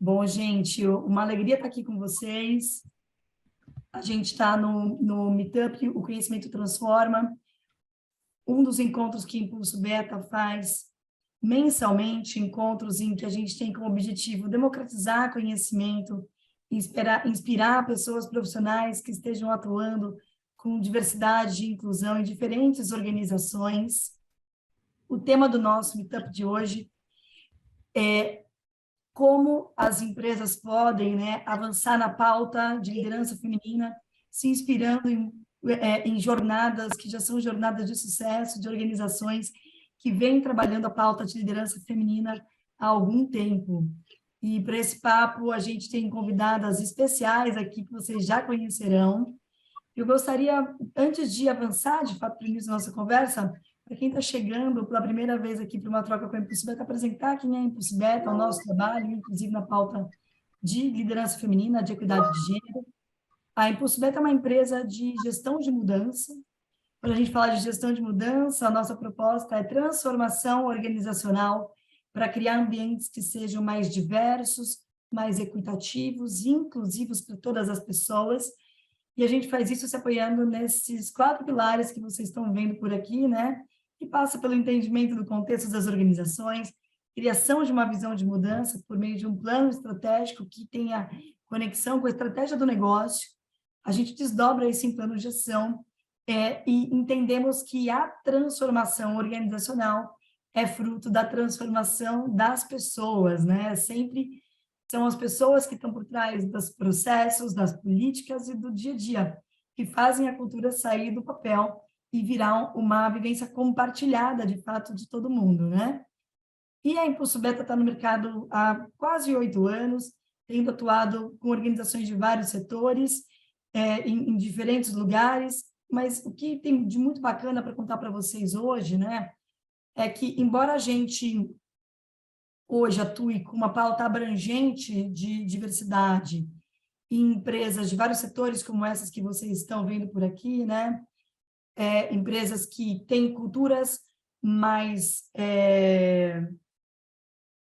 Bom, gente, uma alegria estar aqui com vocês. A gente está no Meetup, o Conhecimento Transforma, um dos encontros que Impulso Beta faz mensalmente, encontros em que a gente tem como objetivo democratizar conhecimento, inspirar pessoas profissionais que estejam atuando com diversidade e inclusão em diferentes organizações. O tema do nosso Meetup de hoje é como as empresas podem, né, avançar na pauta de liderança feminina, se inspirando em jornadas que já são jornadas de sucesso, de organizações que vêm trabalhando a pauta de liderança feminina há algum tempo. E para esse papo, a gente tem convidadas especiais aqui que vocês já conhecerão. Eu gostaria, antes de avançar, de fato, para o início da nossa conversa, para quem está chegando pela primeira vez aqui para uma troca com a Impulso Beta, apresentar quem é a Impulso Beta, o nosso trabalho, inclusive na pauta de liderança feminina, de equidade de gênero. A Impulso Beta é uma empresa de gestão de mudança. Quando a gente fala de gestão de mudança, a nossa proposta é transformação organizacional para criar ambientes que sejam mais diversos, mais equitativos e inclusivos para todas as pessoas. E a gente faz isso se apoiando nesses 4 pilares que vocês estão vendo por aqui, né? Que passa pelo entendimento do contexto das organizações, criação de uma visão de mudança por meio de um plano estratégico que tenha conexão com a estratégia do negócio. A gente desdobra isso em plano de ação e entendemos que a transformação organizacional é fruto da transformação das pessoas, né? Sempre são as pessoas que estão por trás dos processos, das políticas e do dia a dia, que fazem a cultura sair do papel e virar uma vivência compartilhada, de fato, de todo mundo, né? E a Impulso Beta está no mercado há quase 8 anos, tendo atuado com organizações de vários setores, em diferentes lugares, mas o que tem de muito bacana para contar para vocês hoje, né, é que, embora a gente hoje atue com uma pauta abrangente de diversidade em empresas de vários setores, como essas que vocês estão vendo por aqui, né? Empresas que têm culturas mais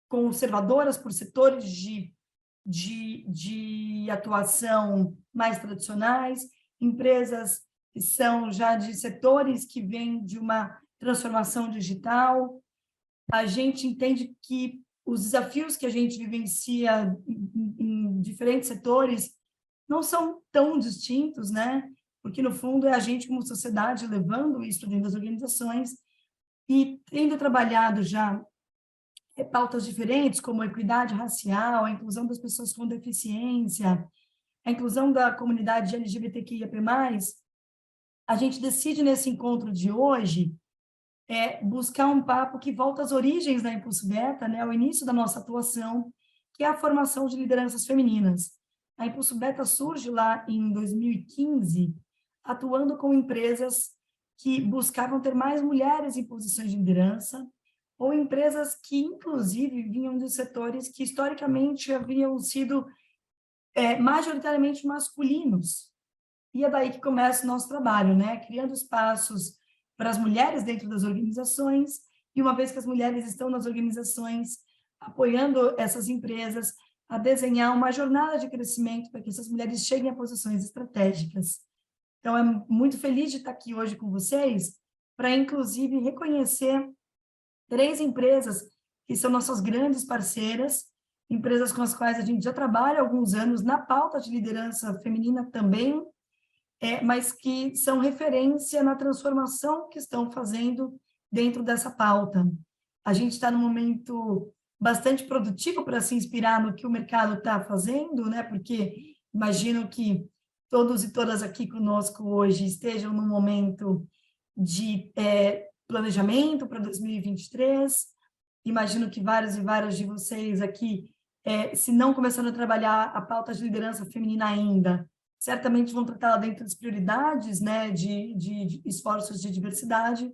conservadoras por setores de atuação mais tradicionais, empresas que são já de setores que vêm de uma transformação digital. A gente entende que os desafios que a gente vivencia em diferentes setores não são tão distintos, né? Porque, no fundo, é a gente, como sociedade, levando isso dentro das organizações e tendo trabalhado já pautas diferentes, como a equidade racial, a inclusão das pessoas com deficiência, a inclusão da comunidade LGBTQIA+, a gente decide, nesse encontro de hoje, buscar um papo que volta às origens da Impulso Beta, né, ao início da nossa atuação, que é a formação de lideranças femininas. A Impulso Beta surge lá em 2015, atuando com empresas que buscavam ter mais mulheres em posições de liderança, ou empresas que, inclusive, vinham de setores que, historicamente, haviam sido majoritariamente masculinos. E é daí que começa o nosso trabalho, né? Criando espaços para as mulheres dentro das organizações, e uma vez que as mulheres estão nas organizações, apoiando essas empresas a desenhar uma jornada de crescimento para que essas mulheres cheguem a posições estratégicas. Então, é muito feliz de estar aqui hoje com vocês para, inclusive, reconhecer 3 empresas que são nossas grandes parceiras, empresas com as quais a gente já trabalha há alguns anos na pauta de liderança feminina também, mas que são referência na transformação que estão fazendo dentro dessa pauta. A gente está num momento bastante produtivo para se inspirar no que o mercado está fazendo, né? Porque imagino que todos e todas aqui conosco hoje estejam num momento de planejamento para 2023. Imagino que vários e várias de vocês aqui, se não começaram a trabalhar a pauta de liderança feminina ainda, certamente vão tratá-la dentro das prioridades, né, de esforços de diversidade.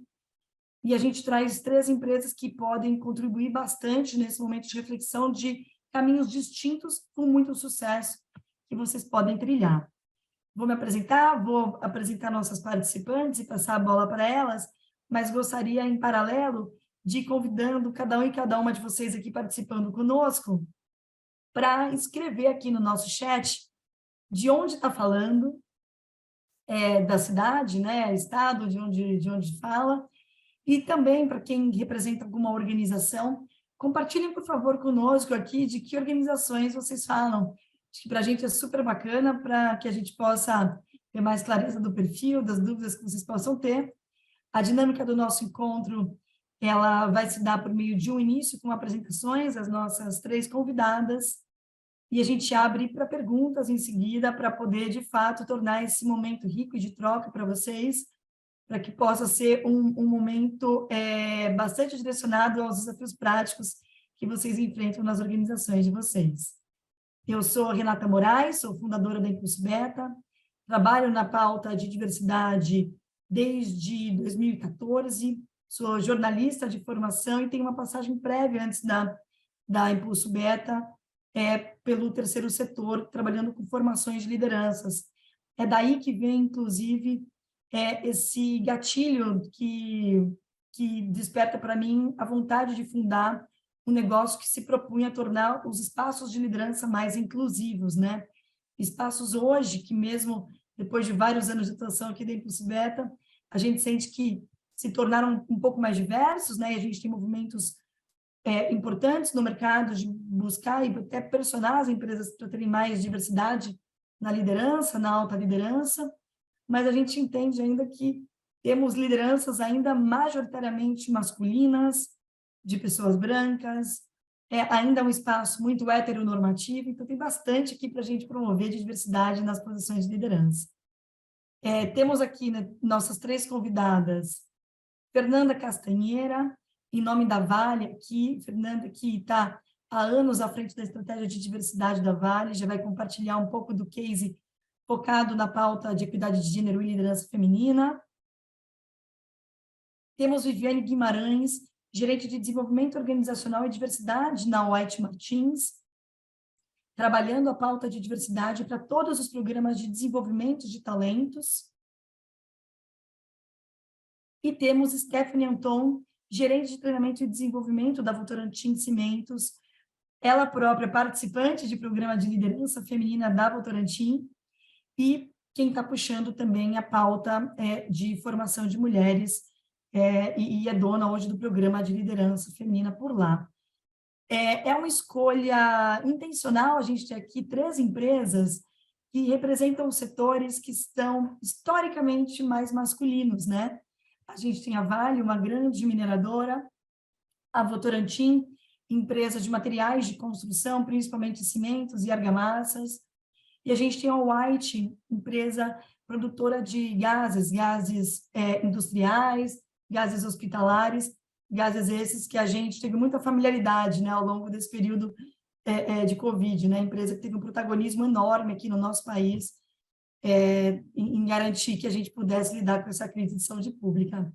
E a gente traz 3 empresas que podem contribuir bastante nesse momento de reflexão de caminhos distintos com muito sucesso que vocês podem trilhar. Vou me apresentar, vou apresentar nossas participantes e passar a bola para elas, mas gostaria, em paralelo, de ir convidando cada um e cada uma de vocês aqui participando conosco para escrever aqui no nosso chat de onde está falando, da cidade, né, estado, de onde fala, e também para quem representa alguma organização, compartilhem, por favor, conosco aqui de que organizações vocês falam. Acho que para a gente é super bacana, para que a gente possa ter mais clareza do perfil, das dúvidas que vocês possam ter. A dinâmica do nosso encontro, ela vai se dar por meio de um início com apresentações, as nossas 3 convidadas, e a gente abre para perguntas em seguida, para poder, de fato, tornar esse momento rico e de troca para vocês, para que possa ser um momento bastante direcionado aos desafios práticos que vocês enfrentam nas organizações de vocês. Eu sou Renata Moraes, sou fundadora da Impulso Beta, trabalho na pauta de diversidade desde 2014, sou jornalista de formação e tenho uma passagem prévia antes da Impulso Beta, pelo terceiro setor, trabalhando com formações de lideranças. É daí que vem, inclusive, esse gatilho que desperta para mim a vontade de fundar um negócio que se propunha a tornar os espaços de liderança mais inclusivos, né? Espaços hoje que mesmo depois de vários anos de atuação aqui da Impulso Beta, a gente sente que se tornaram um pouco mais diversos, né? E a gente tem movimentos importantes no mercado de buscar e até pressionar as empresas para terem mais diversidade na liderança, na alta liderança, mas a gente entende ainda que temos lideranças ainda majoritariamente masculinas, de pessoas brancas, ainda um espaço muito heteronormativo, então tem bastante aqui para a gente promover de diversidade nas posições de liderança. Temos aqui, né, nossas 3 convidadas, Fernanda Castanheira, em nome da Vale aqui, Fernanda que está há anos à frente da estratégia de diversidade da Vale, já vai compartilhar um pouco do case focado na pauta de equidade de gênero e liderança feminina. Temos Viviane Guimarães, gerente de desenvolvimento organizacional e diversidade na White Martins, trabalhando a pauta de diversidade para todos os programas de desenvolvimento de talentos. E temos Stephanie Anton, gerente de treinamento e desenvolvimento da Votorantim Cimentos, ela própria participante de programa de liderança feminina da Votorantim, e quem está puxando também a pauta de formação de mulheres, e é dona hoje do programa de liderança feminina por lá. É uma escolha intencional, a gente tem aqui 3 empresas que representam setores que estão historicamente mais masculinos, né? A gente tem a Vale, uma grande mineradora, a Votorantim, empresa de materiais de construção, principalmente cimentos e argamassas, e a gente tem a White, empresa produtora de gases industriais, gases hospitalares, gases esses que a gente teve muita familiaridade, né, ao longo desse período de Covid, né, empresa que teve um protagonismo enorme aqui no nosso país, em garantir que a gente pudesse lidar com essa crise de saúde pública.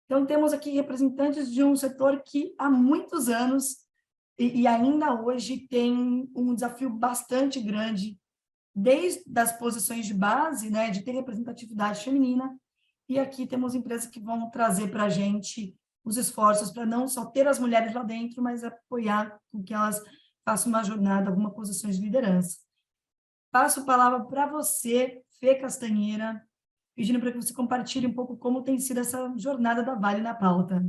Então, temos aqui representantes de um setor que há muitos anos e ainda hoje tem um desafio bastante grande, desde as posições de base, né, de ter representatividade feminina, e aqui temos empresas que vão trazer para a gente os esforços para não só ter as mulheres lá dentro, mas apoiar com que elas façam uma jornada, alguma posição de liderança. Passo a palavra para você, Fê Castanheira, pedindo para que você compartilhe um pouco como tem sido essa jornada da Vale na pauta.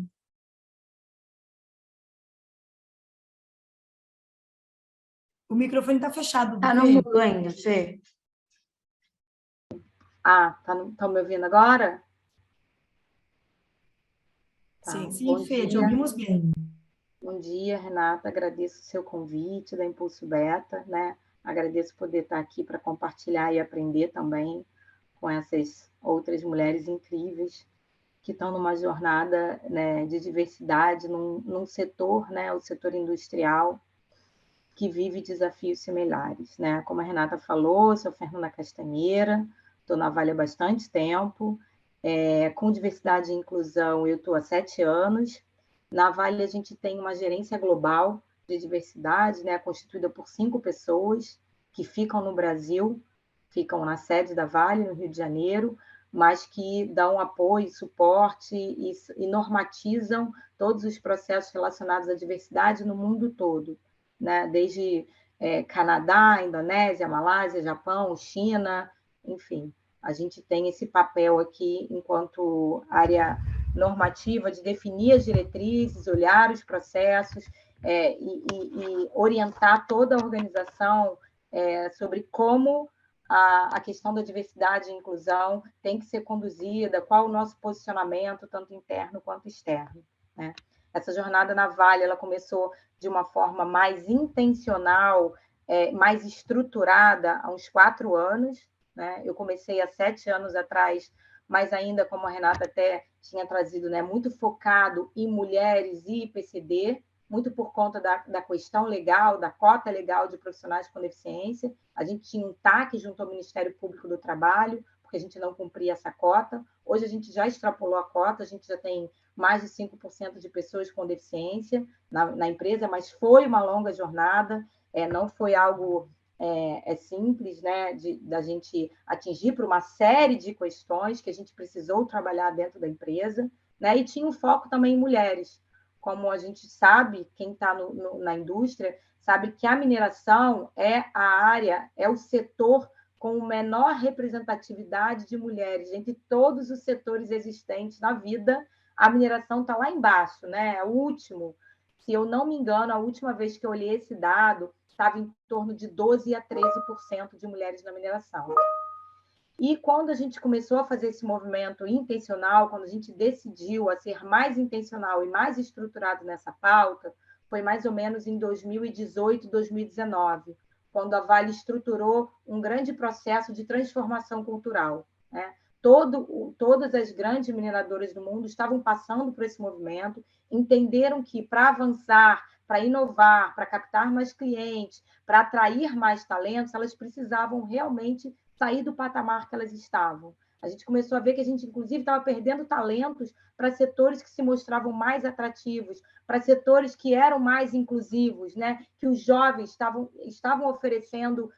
O microfone está fechado. Tá no mudo ainda, Fê. Tá me ouvindo agora? Tá. Sim, Fê, te ouvimos bem. Bom dia, Renata. Agradeço o seu convite da Impulso Beta, né? Agradeço poder estar aqui para compartilhar e aprender também com essas outras mulheres incríveis que estão numa jornada, né, de diversidade num setor, né, o setor industrial, que vive desafios similares, né? Como a Renata falou, sou Fernanda Castanheira, estou na Vale há bastante tempo, com diversidade e inclusão eu estou há 7 anos. Na Vale a gente tem uma gerência global de diversidade, né, constituída por 5 pessoas que ficam no Brasil, ficam na sede da Vale, no Rio de Janeiro, mas que dão apoio, suporte e normatizam todos os processos relacionados à diversidade no mundo todo, né? Desde Canadá, Indonésia, Malásia, Japão, China, enfim, a gente tem esse papel aqui enquanto área normativa de definir as diretrizes, olhar os processos e orientar toda a organização sobre como a questão da diversidade e inclusão tem que ser conduzida, qual o nosso posicionamento, tanto interno quanto externo, né? Essa jornada na Vale, ela começou de uma forma mais intencional, mais estruturada há uns 4 anos, né? Eu comecei há 7 anos atrás, mas ainda, como a Renata até tinha trazido, né, muito focado em mulheres e IPCD, muito por conta da questão legal, da cota legal de profissionais com deficiência. A gente tinha um TAC junto ao Ministério Público do Trabalho, porque a gente não cumpria essa cota. Hoje a gente já extrapolou a cota, a gente já tem mais de 5% de pessoas com deficiência na empresa, mas foi uma longa jornada, não foi algo simples, né, da gente atingir por uma série de questões que a gente precisou trabalhar dentro da empresa, né, e tinha um foco também em mulheres. Como a gente sabe, quem está na indústria, sabe que a mineração é o setor com menor representatividade de mulheres. Entre todos os setores existentes na vida, a mineração está lá embaixo, né? O último, se eu não me engano, a última vez que eu olhei esse dado, estava em torno de 12% a 13% de mulheres na mineração. E quando a gente começou a fazer esse movimento intencional, quando a gente decidiu a ser mais intencional e mais estruturado nessa pauta, foi mais ou menos em 2018, 2019, quando a Vale estruturou um grande processo de transformação cultural, né? Todas as grandes mineradoras do mundo estavam passando por esse movimento, entenderam que para avançar, para inovar, para captar mais clientes, para atrair mais talentos, elas precisavam realmente sair do patamar que elas estavam. A gente começou a ver que a gente, inclusive, estava perdendo talentos para setores que se mostravam mais atrativos, para setores que eram mais inclusivos, né? Que os jovens estavam oferecendo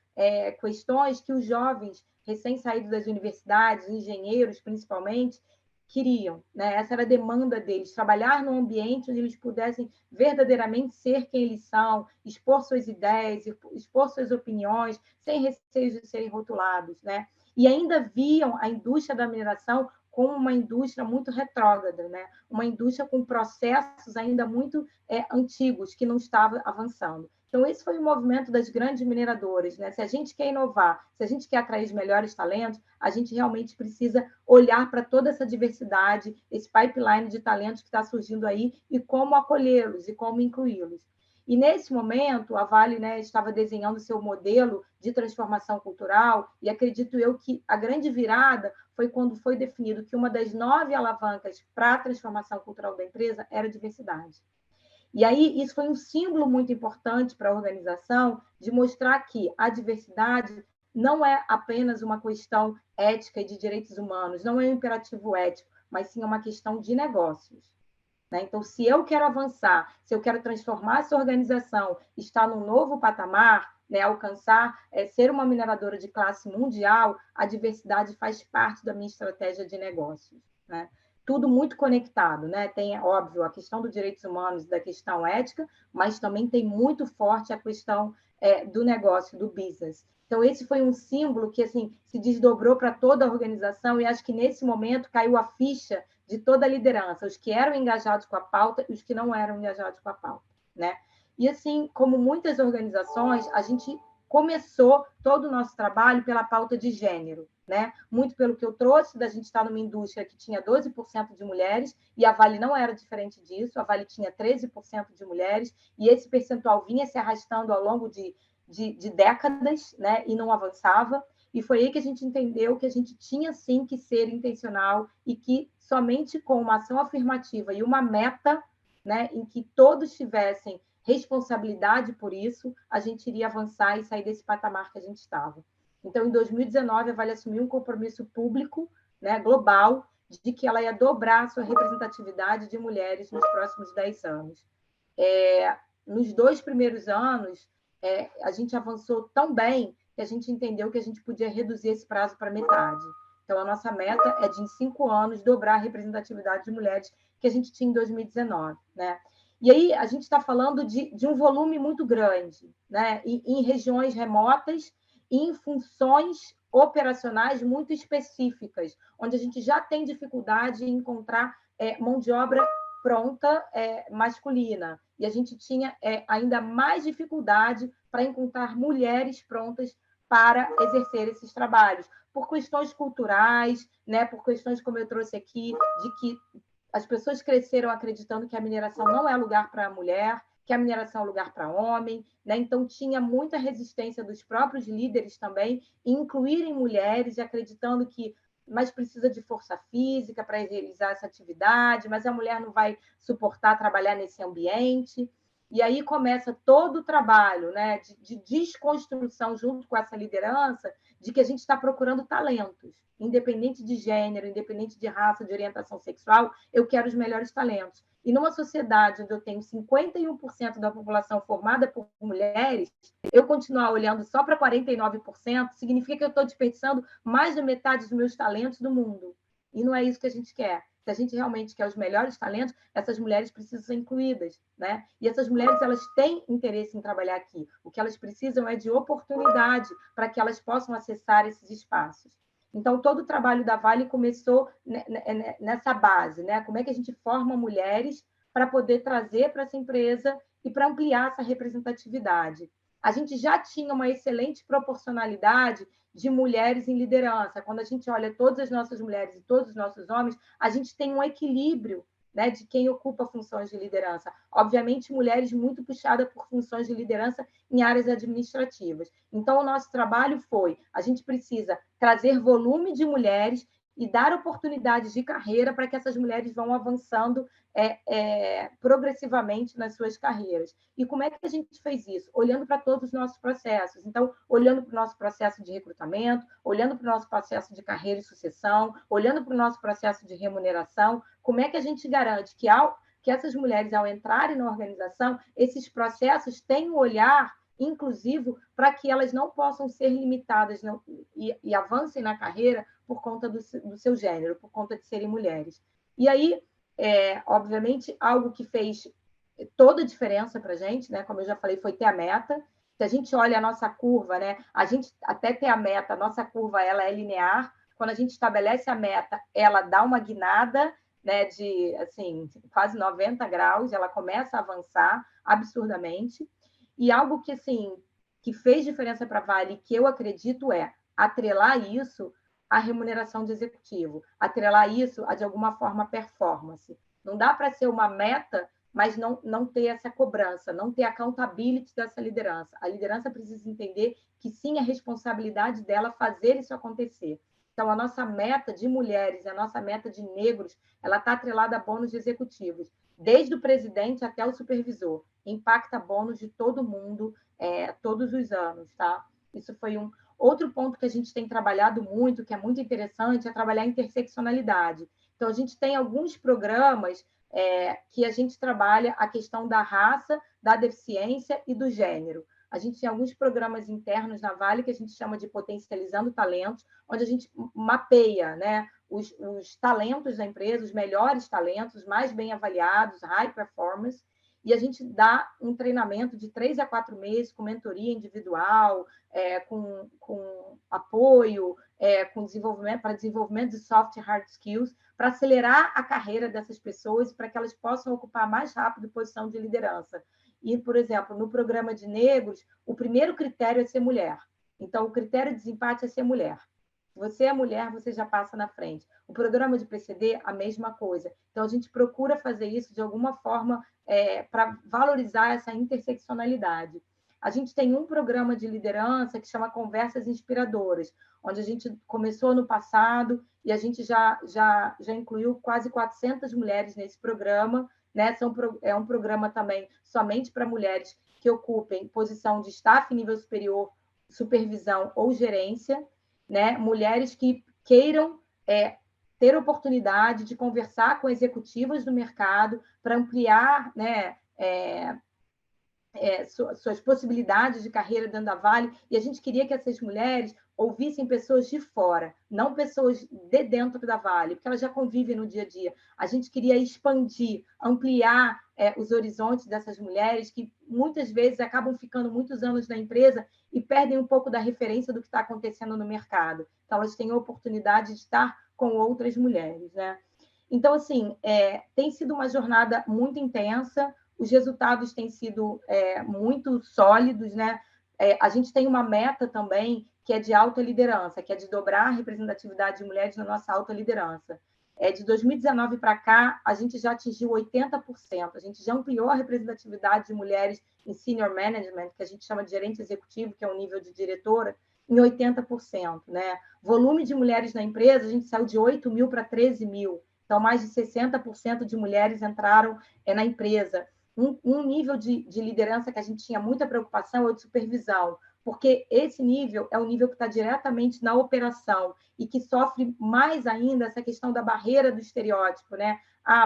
questões que os jovens recém-saídos das universidades, engenheiros principalmente, queriam, né? Essa era a demanda deles, trabalhar num ambiente onde eles pudessem verdadeiramente ser quem eles são, expor suas ideias, expor suas opiniões, sem receio de serem rotulados, né? E ainda viam a indústria da mineração como uma indústria muito retrógrada, né? Uma indústria com processos ainda muito antigos, que não estava avançando. Então, esse foi o movimento das grandes mineradoras, né? Se a gente quer inovar, se a gente quer atrair os melhores talentos, a gente realmente precisa olhar para toda essa diversidade, esse pipeline de talentos que está surgindo aí e como acolhê-los e como incluí-los. E, nesse momento, a Vale, né, estava desenhando seu modelo de transformação cultural e acredito eu que a grande virada foi quando foi definido que uma das 9 alavancas para a transformação cultural da empresa era a diversidade. E aí, isso foi um símbolo muito importante para a organização de mostrar que a diversidade não é apenas uma questão ética e de direitos humanos, não é um imperativo ético, mas sim uma questão de negócios. Né? Então, se eu quero avançar, se eu quero transformar essa organização, estar num novo patamar, né, alcançar, ser uma mineradora de classe mundial, a diversidade faz parte da minha estratégia de negócios. Né? Tudo muito conectado, né? Tem, óbvio, a questão dos direitos humanos e da questão ética, mas também tem muito forte a questão do negócio, do business. Então, esse foi um símbolo que assim, se desdobrou para toda a organização e acho que, nesse momento, caiu a ficha de toda a liderança, os que eram engajados com a pauta e os que não eram engajados com a pauta. Né? E, assim, como muitas organizações, a gente começou todo o nosso trabalho pela pauta de gênero, né? Muito pelo que eu trouxe, da gente estar numa indústria que tinha 12% de mulheres, e a Vale não era diferente disso, a Vale tinha 13% de mulheres, e esse percentual vinha se arrastando ao longo de décadas, né? E não avançava, e foi aí que a gente entendeu que a gente tinha, sim, que ser intencional e que somente com uma ação afirmativa e uma meta, né, em que todos tivessem responsabilidade por isso, a gente iria avançar e sair desse patamar que a gente estava. Então, em 2019, a Vale assumiu um compromisso público, né, global, de que ela ia dobrar a sua representatividade de mulheres nos próximos 10 anos. Nos 2 primeiros anos, a gente avançou tão bem que a gente entendeu que a gente podia reduzir esse prazo para metade. Então, a nossa meta é de, em 5 anos, dobrar a representatividade de mulheres que a gente tinha em 2019. Né? E aí a gente está falando de um volume muito grande, né? Em regiões remotas e em funções operacionais muito específicas, onde a gente já tem dificuldade em encontrar mão de obra pronta masculina. E a gente tinha ainda mais dificuldade para encontrar mulheres prontas para exercer esses trabalhos, por questões culturais, né, por questões, como eu trouxe aqui, de que as pessoas cresceram acreditando que a mineração não é lugar para mulher, que a mineração é lugar para homem, né? Então tinha muita resistência dos próprios líderes também em incluírem mulheres, acreditando que mas precisa de força física para realizar essa atividade, mas a mulher não vai suportar trabalhar nesse ambiente. E aí começa todo o trabalho, né, de desconstrução junto com essa liderança, de que a gente está procurando talentos, independente de gênero, independente de raça, de orientação sexual, eu quero os melhores talentos. E numa sociedade onde eu tenho 51% da população formada por mulheres, eu continuar olhando só para 49% significa que eu estou desperdiçando mais da metade dos meus talentos do mundo. E não é isso que a gente quer. Se a gente realmente quer os melhores talentos, essas mulheres precisam ser incluídas, né? E essas mulheres, elas têm interesse em trabalhar aqui. O que elas precisam é de oportunidade para que elas possam acessar esses espaços. Então, todo o trabalho da Vale começou nessa base, né? Como é que a gente forma mulheres para poder trazer para essa empresa e para ampliar essa representatividade. A gente já tinha uma excelente proporcionalidade de mulheres em liderança. Quando a gente olha todas as nossas mulheres e todos os nossos homens, a gente tem um equilíbrio, né, de quem ocupa funções de liderança. Obviamente, mulheres muito puxadas por funções de liderança em áreas administrativas. Então, o nosso trabalho foi, a gente precisa trazer volume de mulheres e dar oportunidades de carreira para que essas mulheres vão avançando progressivamente nas suas carreiras. E como é que a gente fez isso? Olhando para todos os nossos processos. Então, olhando para o nosso processo de recrutamento, olhando para o nosso processo de carreira e sucessão, olhando para o nosso processo de remuneração, como é que a gente garante que essas mulheres, ao entrarem na organização, esses processos têm um olhar inclusivo para que elas não possam ser limitadas e avancem na carreira por conta do seu gênero, por conta de serem mulheres. E aí, obviamente, algo que fez toda a diferença para a gente, né? Como eu já falei, foi ter a meta. Se a gente olha a nossa curva, né? A gente até ter a meta, a nossa curva ela é linear. Quando a gente estabelece a meta, ela dá uma guinada, né? De assim, quase 90 graus, ela começa a avançar absurdamente. E algo que assim que fez diferença para a Vale, que eu acredito atrelar isso à remuneração de executivo, atrelar isso a, de alguma forma, performance. Não dá para ser uma meta, mas não ter essa cobrança, não ter accountability dessa liderança. A liderança precisa entender que, sim, é responsabilidade dela fazer isso acontecer. Então, a nossa meta de mulheres, a nossa meta de negros, ela está atrelada a bônus de executivos, desde o presidente até o supervisor. Impacta bônus de todo mundo, todos os anos, tá? Isso foi um outro ponto que a gente tem trabalhado muito, que é muito interessante, é trabalhar a interseccionalidade. Então, a gente tem alguns programas que a gente trabalha a questão da raça, da deficiência e do gênero. A gente tem alguns programas internos na Vale que a gente chama de Potencializando Talentos, onde a gente mapeia, né, os talentos da empresa, os melhores talentos, mais bem avaliados, high performance, e a gente dá um treinamento de 3 a 4 meses com mentoria individual, com apoio, com desenvolvimento, para desenvolvimento de soft e hard skills, para acelerar a carreira dessas pessoas, para que elas possam ocupar mais rápido posição de liderança. E, por exemplo, no programa de negros, o primeiro critério é ser mulher. Então, o critério de desempate é ser mulher. Se você é mulher, você já passa na frente. O programa de PCD, a mesma coisa. Então, a gente procura fazer isso de alguma forma para valorizar essa interseccionalidade. A gente tem um programa de liderança que chama Conversas Inspiradoras, onde a gente começou no passado e a gente já incluiu quase 400 mulheres nesse programa, né? É um programa também somente para mulheres que ocupem posição de staff nível superior, supervisão ou gerência, né? Mulheres que queiram ter oportunidade de conversar com executivas do mercado para ampliar, né, suas possibilidades de carreira dentro da Vale, e a gente queria que essas mulheres ouvissem pessoas de fora, não pessoas de dentro da Vale, porque elas já convivem no dia a dia. A gente queria expandir, ampliar os horizontes dessas mulheres que muitas vezes acabam ficando muitos anos na empresa e perdem um pouco da referência do que está acontecendo no mercado. Então, elas têm a oportunidade de estar com outras mulheres, né? Então, assim, tem sido uma jornada muito intensa, os resultados têm sido muito sólidos, né? A gente tem uma meta também que é de alta liderança, que é de dobrar a representatividade de mulheres na nossa alta liderança. De 2019 para cá, a gente já atingiu 80%, a gente já ampliou a representatividade de mulheres em senior management, que a gente chama de gerente executivo, que é um nível de diretora, em 80%. Né? Volume de mulheres na empresa, a gente saiu de 8 mil para 13 mil. Então, mais de 60% de mulheres entraram na empresa. Um nível de liderança que a gente tinha muita preocupação é o de supervisão, porque esse nível é o nível que está diretamente na operação e que sofre mais ainda essa questão da barreira do estereótipo, né?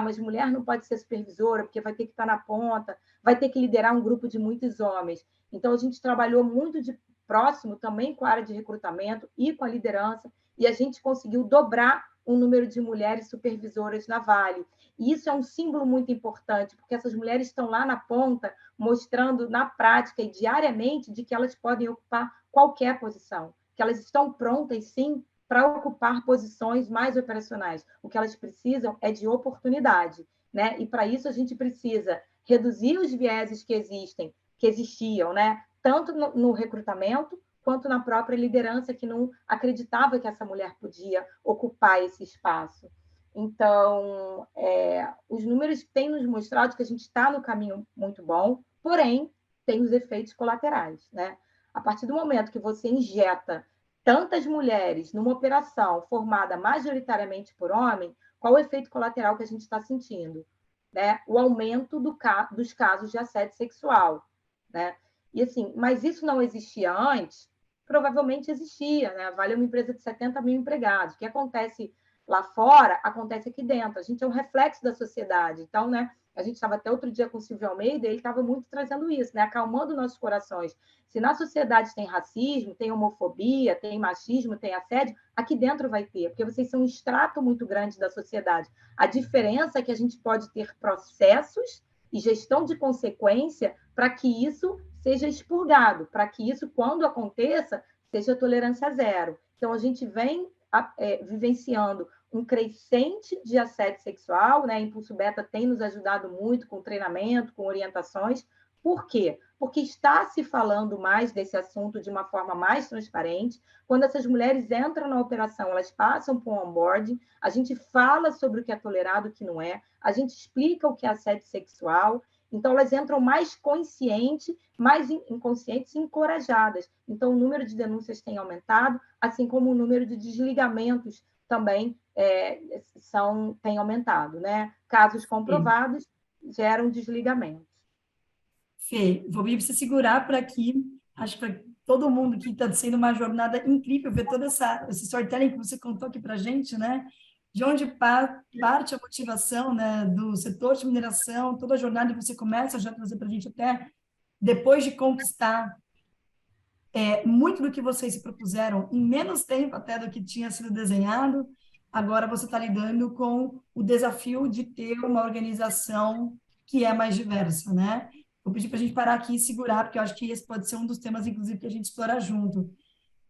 Mas mulher não pode ser supervisora, porque vai ter que estar na ponta, vai ter que liderar um grupo de muitos homens. Então, a gente trabalhou muito de próximo também com a área de recrutamento e com a liderança, e a gente conseguiu dobrar o número de mulheres supervisoras na Vale. E isso é um símbolo muito importante, porque essas mulheres estão lá na ponta, mostrando na prática e diariamente de que elas podem ocupar qualquer posição, que elas estão prontas, sim, para ocupar posições mais operacionais. O que elas precisam é de oportunidade, né? E para isso a gente precisa reduzir os vieses que existiam, né? Tanto no recrutamento quanto na própria liderança, que não acreditava que essa mulher podia ocupar esse espaço. Então, os números têm nos mostrado que a gente está no caminho muito bom, porém, tem os efeitos colaterais. Né? A partir do momento que você injeta tantas mulheres numa operação formada majoritariamente por homem, qual o efeito colateral que a gente está sentindo? Né? O aumento dos casos de assédio sexual. Né? E assim, mas isso não existia antes? Provavelmente existia. Né? A Vale é uma empresa de 70 mil empregados. O que acontece lá fora, acontece aqui dentro. A gente é um reflexo da sociedade. Então, né, a gente estava até outro dia com o Silvio Almeida, ele estava muito trazendo isso, né, acalmando nossos corações. Se na sociedade tem racismo, tem homofobia, tem machismo, tem assédio, aqui dentro vai ter, porque vocês são um extrato muito grande da sociedade. A diferença é que a gente pode ter processos e gestão de consequência para que isso seja expurgado, para que isso, quando aconteça, seja tolerância zero. Então, a gente vem vivenciando um crescente de assédio sexual, né? Impulso Beta tem nos ajudado muito com treinamento, com orientações. Por quê? Porque está se falando mais desse assunto de uma forma mais transparente. Quando essas mulheres entram na operação, elas passam por um onboarding, a gente fala sobre o que é tolerado e o que não é, a gente explica o que é assédio sexual, então elas entram mais conscientes, mais inconscientes e encorajadas. Então o número de denúncias tem aumentado, assim como o número de desligamentos também tem aumentado. Né? Casos comprovados geram desligamentos. Fê, vou pedir para você segurar por aqui. Acho que para todo mundo que está sendo uma jornada incrível ver todo esse storytelling que você contou aqui para a gente, né? De onde parte a motivação, né, do setor de mineração, toda a jornada que você começa já a trazer para a gente até depois de conquistar muito do que vocês se propuseram em menos tempo até do que tinha sido desenhado. Agora você está lidando com o desafio de ter uma organização que é mais diversa, né? Vou pedir para a gente parar aqui e segurar, porque eu acho que esse pode ser um dos temas, inclusive, que a gente explora junto.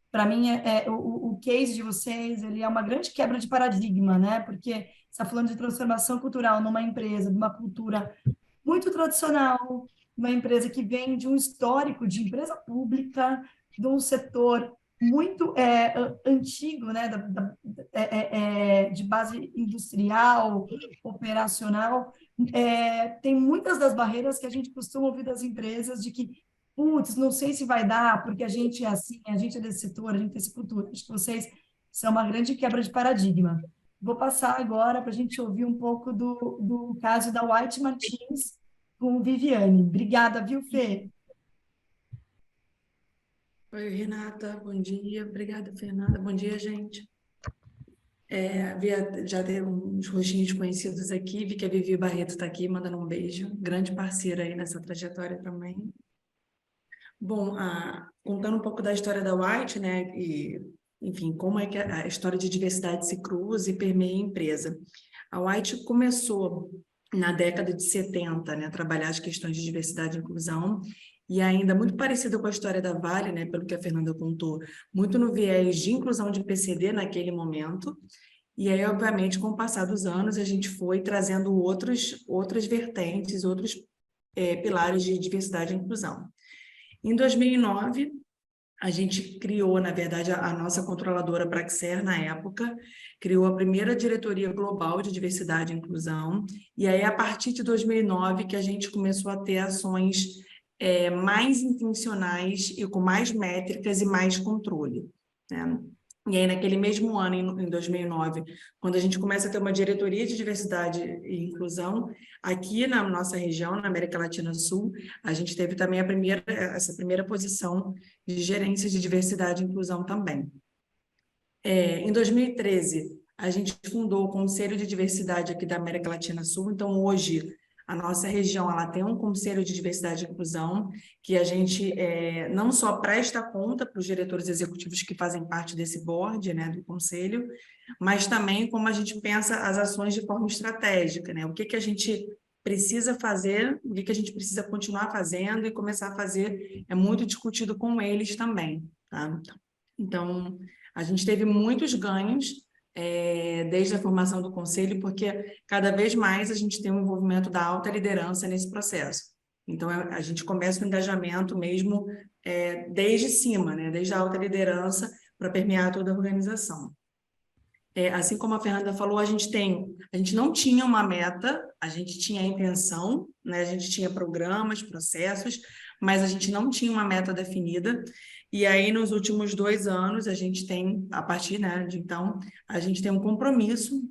Para mim, o case de vocês, ele é uma grande quebra de paradigma, né? Porque você está falando de transformação cultural numa empresa, de uma cultura muito tradicional, uma empresa que vem de um histórico de empresa pública, de um setor muito antigo, né, de base industrial, operacional, tem muitas das barreiras que a gente costuma ouvir das empresas de que, putz, não sei se vai dar, porque a gente é assim, a gente é desse setor, a gente tem essa cultura. Acho que vocês são uma grande quebra de paradigma. Vou passar agora para a gente ouvir um pouco do caso da White Martins com Viviane. Obrigada, viu, Fê? Oi, Renata, bom dia. Obrigada, Fernanda. Bom dia, gente. Já tem uns rostinhos conhecidos aqui, vi que a Vivi Barreto está aqui, mandando um beijo. Grande parceira aí nessa trajetória também. Bom, contando um pouco da história da White, né, e, enfim, como é que a história de diversidade se cruza e permeia a empresa. A White começou na década de 70, né, a trabalhar as questões de diversidade e inclusão, e ainda muito parecida com a história da Vale, né, pelo que a Fernanda contou, muito no viés de inclusão de PCD naquele momento. E aí, obviamente, com o passar dos anos, a gente foi trazendo outras vertentes, outros pilares de diversidade e inclusão. Em 2009, a gente criou, na verdade, a nossa controladora Praxer, na época, criou a primeira diretoria global de diversidade e inclusão, e aí, a partir de 2009, que a gente começou a ter ações mais intencionais e com mais métricas e mais controle, né? E aí, naquele mesmo ano, em 2009, quando a gente começa a ter uma diretoria de diversidade e inclusão, aqui na nossa região, na América Latina Sul, a gente teve também essa primeira posição de gerência de diversidade e inclusão também. Em 2013, a gente fundou o Conselho de Diversidade aqui da América Latina Sul, então hoje a nossa região ela tem um Conselho de Diversidade e Inclusão, que a gente não só presta conta para os diretores executivos que fazem parte desse board, né, do conselho, mas também como a gente pensa as ações de forma estratégica, né? O que a gente precisa fazer, o que a gente precisa continuar fazendo e começar a fazer é muito discutido com eles também, tá? Então, a gente teve muitos ganhos desde a formação do conselho, porque cada vez mais a gente tem um envolvimento da alta liderança nesse processo. Então, a gente começa o engajamento mesmo desde cima, né? Desde a alta liderança para permear toda a organização. Assim como a Fernanda falou, a gente não tinha uma meta, a gente tinha a intenção, né? A gente tinha programas, processos, mas a gente não tinha uma meta definida. E aí, nos últimos 2 anos, a gente tem, a partir, né, de então, a gente tem um compromisso,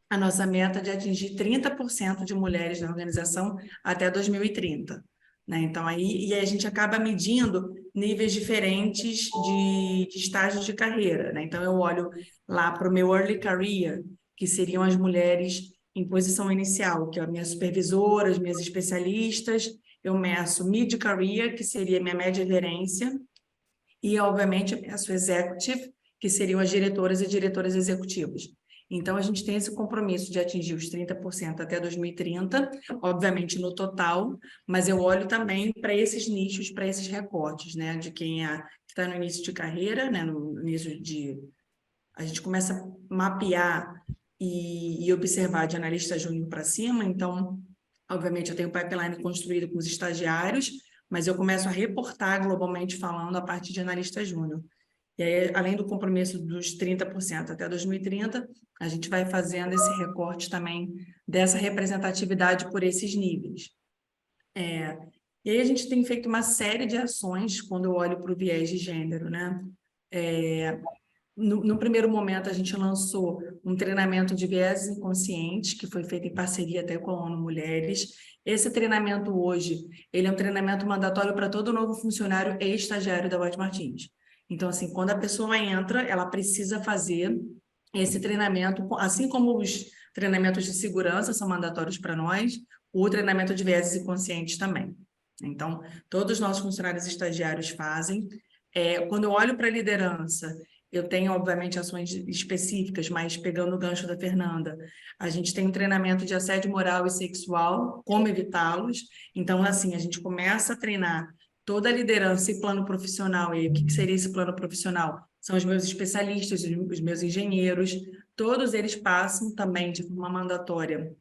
a nossa meta de atingir 30% de mulheres na organização até 2030. Né? Então, aí a gente acaba medindo níveis diferentes de estágios de carreira. Né? Então, eu olho lá para o meu early career, que seriam as mulheres em posição inicial, que é a minha supervisora, as minhas especialistas. Eu meço mid career, que seria a minha média gerência, e, obviamente, eu meço executive, que seriam as diretoras e diretores executivos. Então, a gente tem esse compromisso de atingir os 30% até 2030, obviamente no total, mas eu olho também para esses nichos, para esses recortes, né, de quem está no início de carreira, né, no início de... A gente começa a mapear e observar de analista júnior para cima, então, obviamente, eu tenho um pipeline construído com os estagiários, mas eu começo a reportar globalmente falando a partir de analista júnior. E aí, além do compromisso dos 30% até 2030, a gente vai fazendo esse recorte também dessa representatividade por esses níveis. E aí a gente tem feito uma série de ações quando eu olho para o viés de gênero, né? No primeiro momento, a gente lançou um treinamento de viés inconscientes, que foi feito em parceria até com a ONU Mulheres. Esse treinamento hoje, ele é um treinamento mandatório para todo novo funcionário e estagiário da White Martins. Então, assim, quando a pessoa entra, ela precisa fazer esse treinamento, assim como os treinamentos de segurança são mandatórios para nós, o treinamento de viés inconscientes também. Então, todos os nossos funcionários estagiários fazem. Quando eu olho para a liderança, eu tenho, obviamente, ações específicas, mas pegando o gancho da Fernanda, a gente tem um treinamento de assédio moral e sexual, como evitá-los. Então, assim, a gente começa a treinar toda a liderança e plano profissional. E aí, o que seria esse plano profissional? São os meus especialistas, os meus engenheiros, todos eles passam também de forma mandatória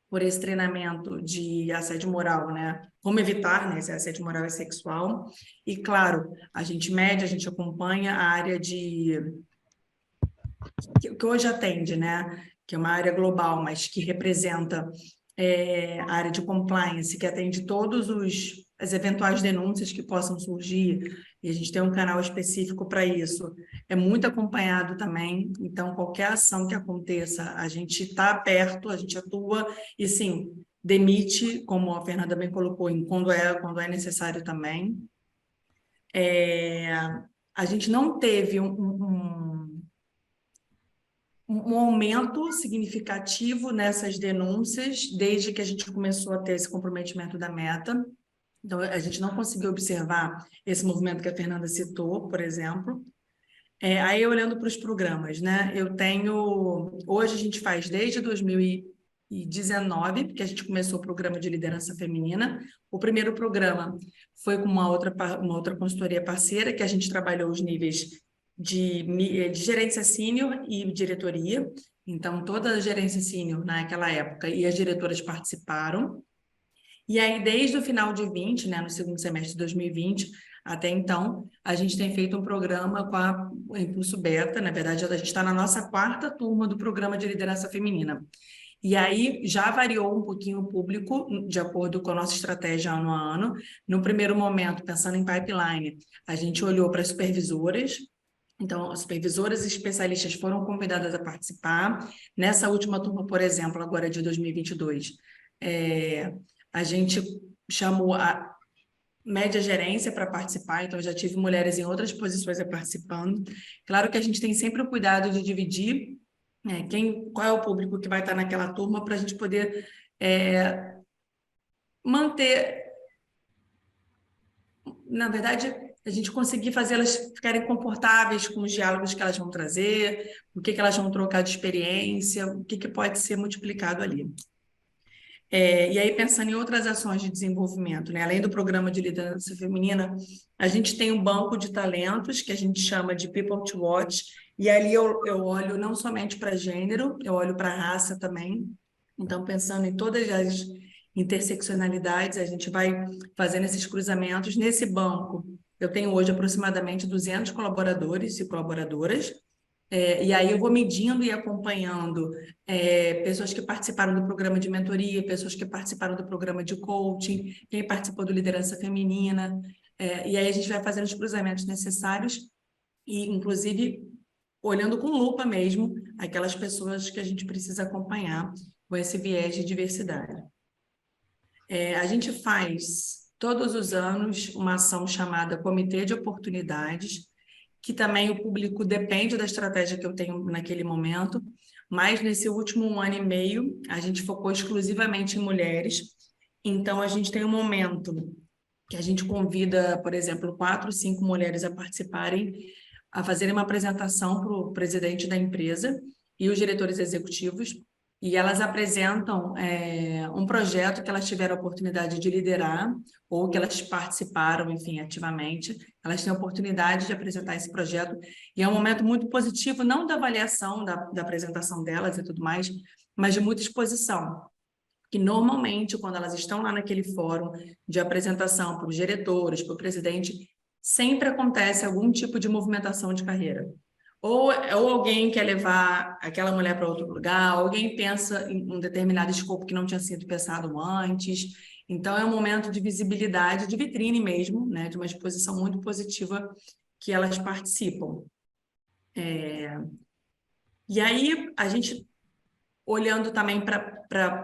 por esse treinamento de assédio moral, né? Como evitar, né, esse assédio moral e sexual. E, claro, a gente mede, a gente acompanha a área que hoje atende, né? Que é uma área global, mas que representa a área de compliance, que atende todos as eventuais denúncias que possam surgir, e a gente tem um canal específico para isso. É muito acompanhado também, então qualquer ação que aconteça, a gente está perto, a gente atua, e sim, demite, como a Fernanda bem colocou, quando é necessário também. A gente não teve um aumento significativo nessas denúncias desde que a gente começou a ter esse comprometimento da meta. Então, a gente não conseguiu observar esse movimento que a Fernanda citou, por exemplo. Aí, olhando para os programas, né? Hoje a gente faz desde 2019, porque a gente começou o programa de liderança feminina. O primeiro programa foi com uma outra consultoria parceira, que a gente trabalhou os níveis de gerência sênior e diretoria. Então, toda a gerência sênior naquela época e as diretoras participaram. E aí, desde o final de 20, né, no segundo semestre de 2020, até então, a gente tem feito um programa com o Impulso Beta. Na verdade, a gente está na nossa 4ª turma do programa de liderança feminina. E aí, já variou um pouquinho o público, de acordo com a nossa estratégia ano a ano. No primeiro momento, pensando em pipeline, a gente olhou para as supervisoras. Então, as supervisoras e especialistas foram convidadas a participar. Nessa última turma, por exemplo, agora de 2022, a gente chamou a média gerência para participar, então eu já tive mulheres em outras posições participando. Claro que a gente tem sempre o cuidado de dividir qual é o público que vai estar naquela turma para a gente poder manter, na verdade, a gente conseguir fazer elas ficarem confortáveis com os diálogos que elas vão trazer, o que elas vão trocar de experiência, o que pode ser multiplicado ali. E aí, pensando em outras ações de desenvolvimento, né? Além do programa de liderança feminina, a gente tem um banco de talentos que a gente chama de People to Watch, e ali eu olho não somente para gênero, eu olho para raça também. Então, pensando em todas as interseccionalidades, a gente vai fazendo esses cruzamentos. Nesse banco, eu tenho hoje aproximadamente 200 colaboradores e colaboradoras, e aí eu vou medindo e acompanhando pessoas que participaram do programa de mentoria, pessoas que participaram do programa de coaching, quem participou do liderança feminina, e aí a gente vai fazendo os cruzamentos necessários e, inclusive, olhando com lupa mesmo aquelas pessoas que a gente precisa acompanhar com esse viés de diversidade. A gente faz todos os anos uma ação chamada Comitê de Oportunidades, que também o público depende da estratégia que eu tenho naquele momento, mas nesse último ano e meio a gente focou exclusivamente em mulheres. Então a gente tem um momento que a gente convida, por exemplo, 4, 5 mulheres a participarem, a fazerem uma apresentação para o presidente da empresa e os diretores executivos, e elas apresentam um projeto que elas tiveram a oportunidade de liderar ou que elas participaram, enfim, ativamente. Elas têm a oportunidade de apresentar esse projeto e é um momento muito positivo, não da avaliação da apresentação delas e tudo mais, mas de muita exposição. Que normalmente, quando elas estão lá naquele fórum de apresentação para os diretores, para o presidente, sempre acontece algum tipo de movimentação de carreira. Ou alguém quer levar aquela mulher para outro lugar, ou alguém pensa em um determinado escopo que não tinha sido pensado antes. Então, é um momento de visibilidade, de vitrine mesmo, né, de uma exposição muito positiva que elas participam. E aí, a gente, olhando também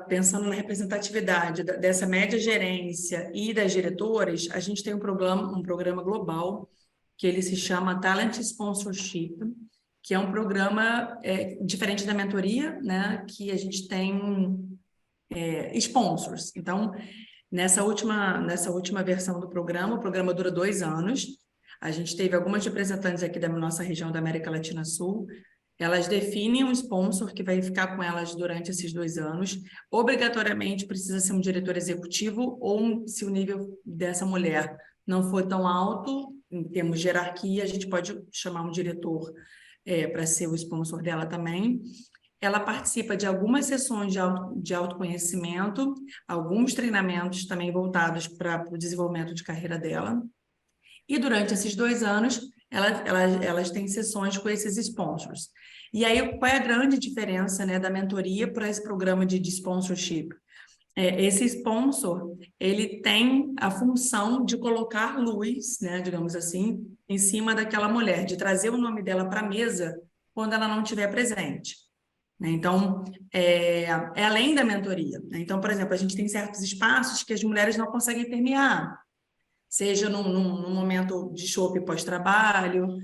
pensando na representatividade dessa média gerência e das diretoras, a gente tem um programa global que ele se chama Talent Sponsorship, que é um programa diferente da mentoria, né, que a gente tem sponsors. Então, nessa última versão do programa, o programa dura 2 anos. A gente teve algumas representantes aqui da nossa região da América Latina Sul. Elas definem um sponsor que vai ficar com elas durante esses 2 anos. Obrigatoriamente precisa ser um diretor executivo ou, se o nível dessa mulher não for tão alto, em termos de hierarquia, a gente pode chamar um diretor para ser o sponsor dela também. Ela participa de algumas sessões de autoconhecimento, alguns treinamentos também voltados para o desenvolvimento de carreira dela. E durante esses 2 anos, elas têm sessões com esses sponsors. E aí, qual é a grande diferença, né, da mentoria para esse programa de sponsorship? Esse sponsor, ele tem a função de colocar luz, né, digamos assim, em cima daquela mulher, de trazer o nome dela para a mesa quando ela não estiver presente. Então, é além da mentoria. Então, por exemplo, a gente tem certos espaços que as mulheres não conseguem permear, seja num momento de chopp pós-trabalho,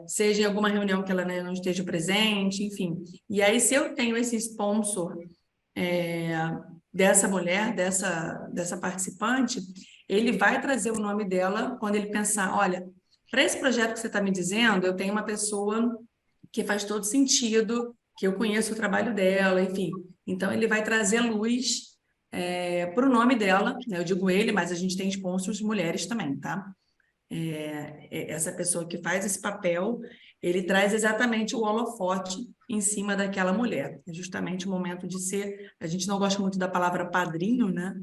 seja em alguma reunião que ela, né, não esteja presente, enfim. E aí, se eu tenho esse sponsor dessa mulher, dessa participante, ele vai trazer o nome dela quando ele pensar, olha, para esse projeto que você está me dizendo, eu tenho uma pessoa que faz todo sentido, que eu conheço o trabalho dela, enfim. Então, ele vai trazer luz para o nome dela, né? Eu digo ele, mas a gente tem sponsors mulheres também, tá? Essa pessoa que faz esse papel, ele traz exatamente o holofote em cima daquela mulher. É justamente o momento de ser... A gente não gosta muito da palavra padrinho, né?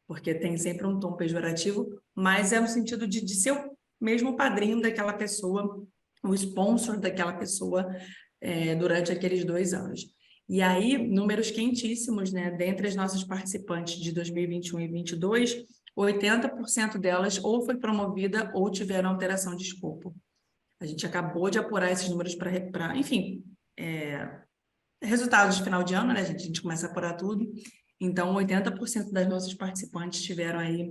Porque tem sempre um tom pejorativo, mas é no sentido de ser o mesmo padrinho daquela pessoa, o sponsor daquela pessoa durante aqueles 2 anos. E aí, números quentíssimos, né? Dentre as nossas participantes de 2021 e 2022, 80% delas ou foi promovida ou tiveram alteração de escopo. A gente acabou de apurar esses números para enfim, resultados de final de ano, né? A gente começa a apurar tudo. Então, 80% das nossas participantes tiveram aí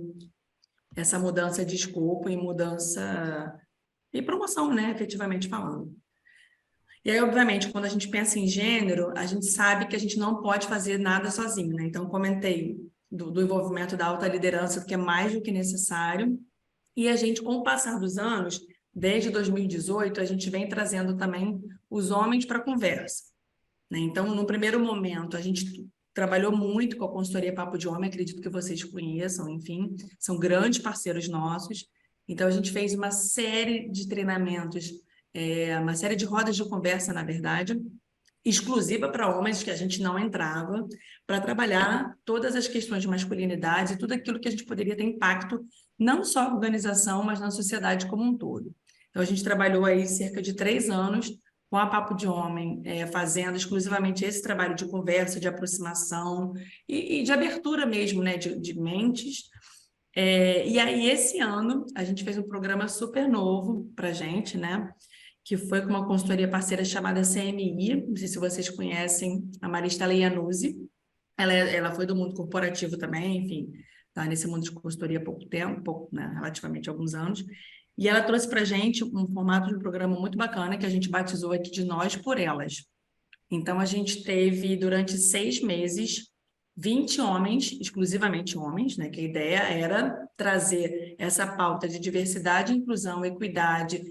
essa mudança de escopo e mudança e promoção, né? Efetivamente falando. E aí, obviamente, quando a gente pensa em gênero, a gente sabe que a gente não pode fazer nada sozinho, né? Então, comentei do envolvimento da alta liderança, que é mais do que necessário. E a gente, com o passar dos anos, desde 2018, a gente vem trazendo também os homens para a conversa, né? Então, no primeiro momento, a gente trabalhou muito com a consultoria Papo de Homem, acredito que vocês conheçam, enfim, são grandes parceiros nossos. Então, a gente fez uma série de treinamentos, uma série de rodas de conversa, na verdade, exclusiva para homens, que a gente não entrava, para trabalhar todas as questões de masculinidade e tudo aquilo que a gente poderia ter impacto, não só na organização, mas na sociedade como um todo. Então, a gente trabalhou aí cerca de 3 anos com a Papo de Homem, fazendo exclusivamente esse trabalho de conversa, de aproximação e de abertura mesmo, né, de mentes. E aí, esse ano, a gente fez um programa super novo para a gente, né, que foi com uma consultoria parceira chamada CMI, não sei se vocês conhecem, a Maristela Iannuzzi. Ela foi do mundo corporativo também, enfim, está nesse mundo de consultoria há pouco tempo, né, relativamente alguns anos. E ela trouxe para a gente um formato de um programa muito bacana que a gente batizou aqui de Nós por Elas. Então, a gente teve, durante 6 meses, 20 homens, exclusivamente homens, né? Que a ideia era trazer essa pauta de diversidade, inclusão, equidade,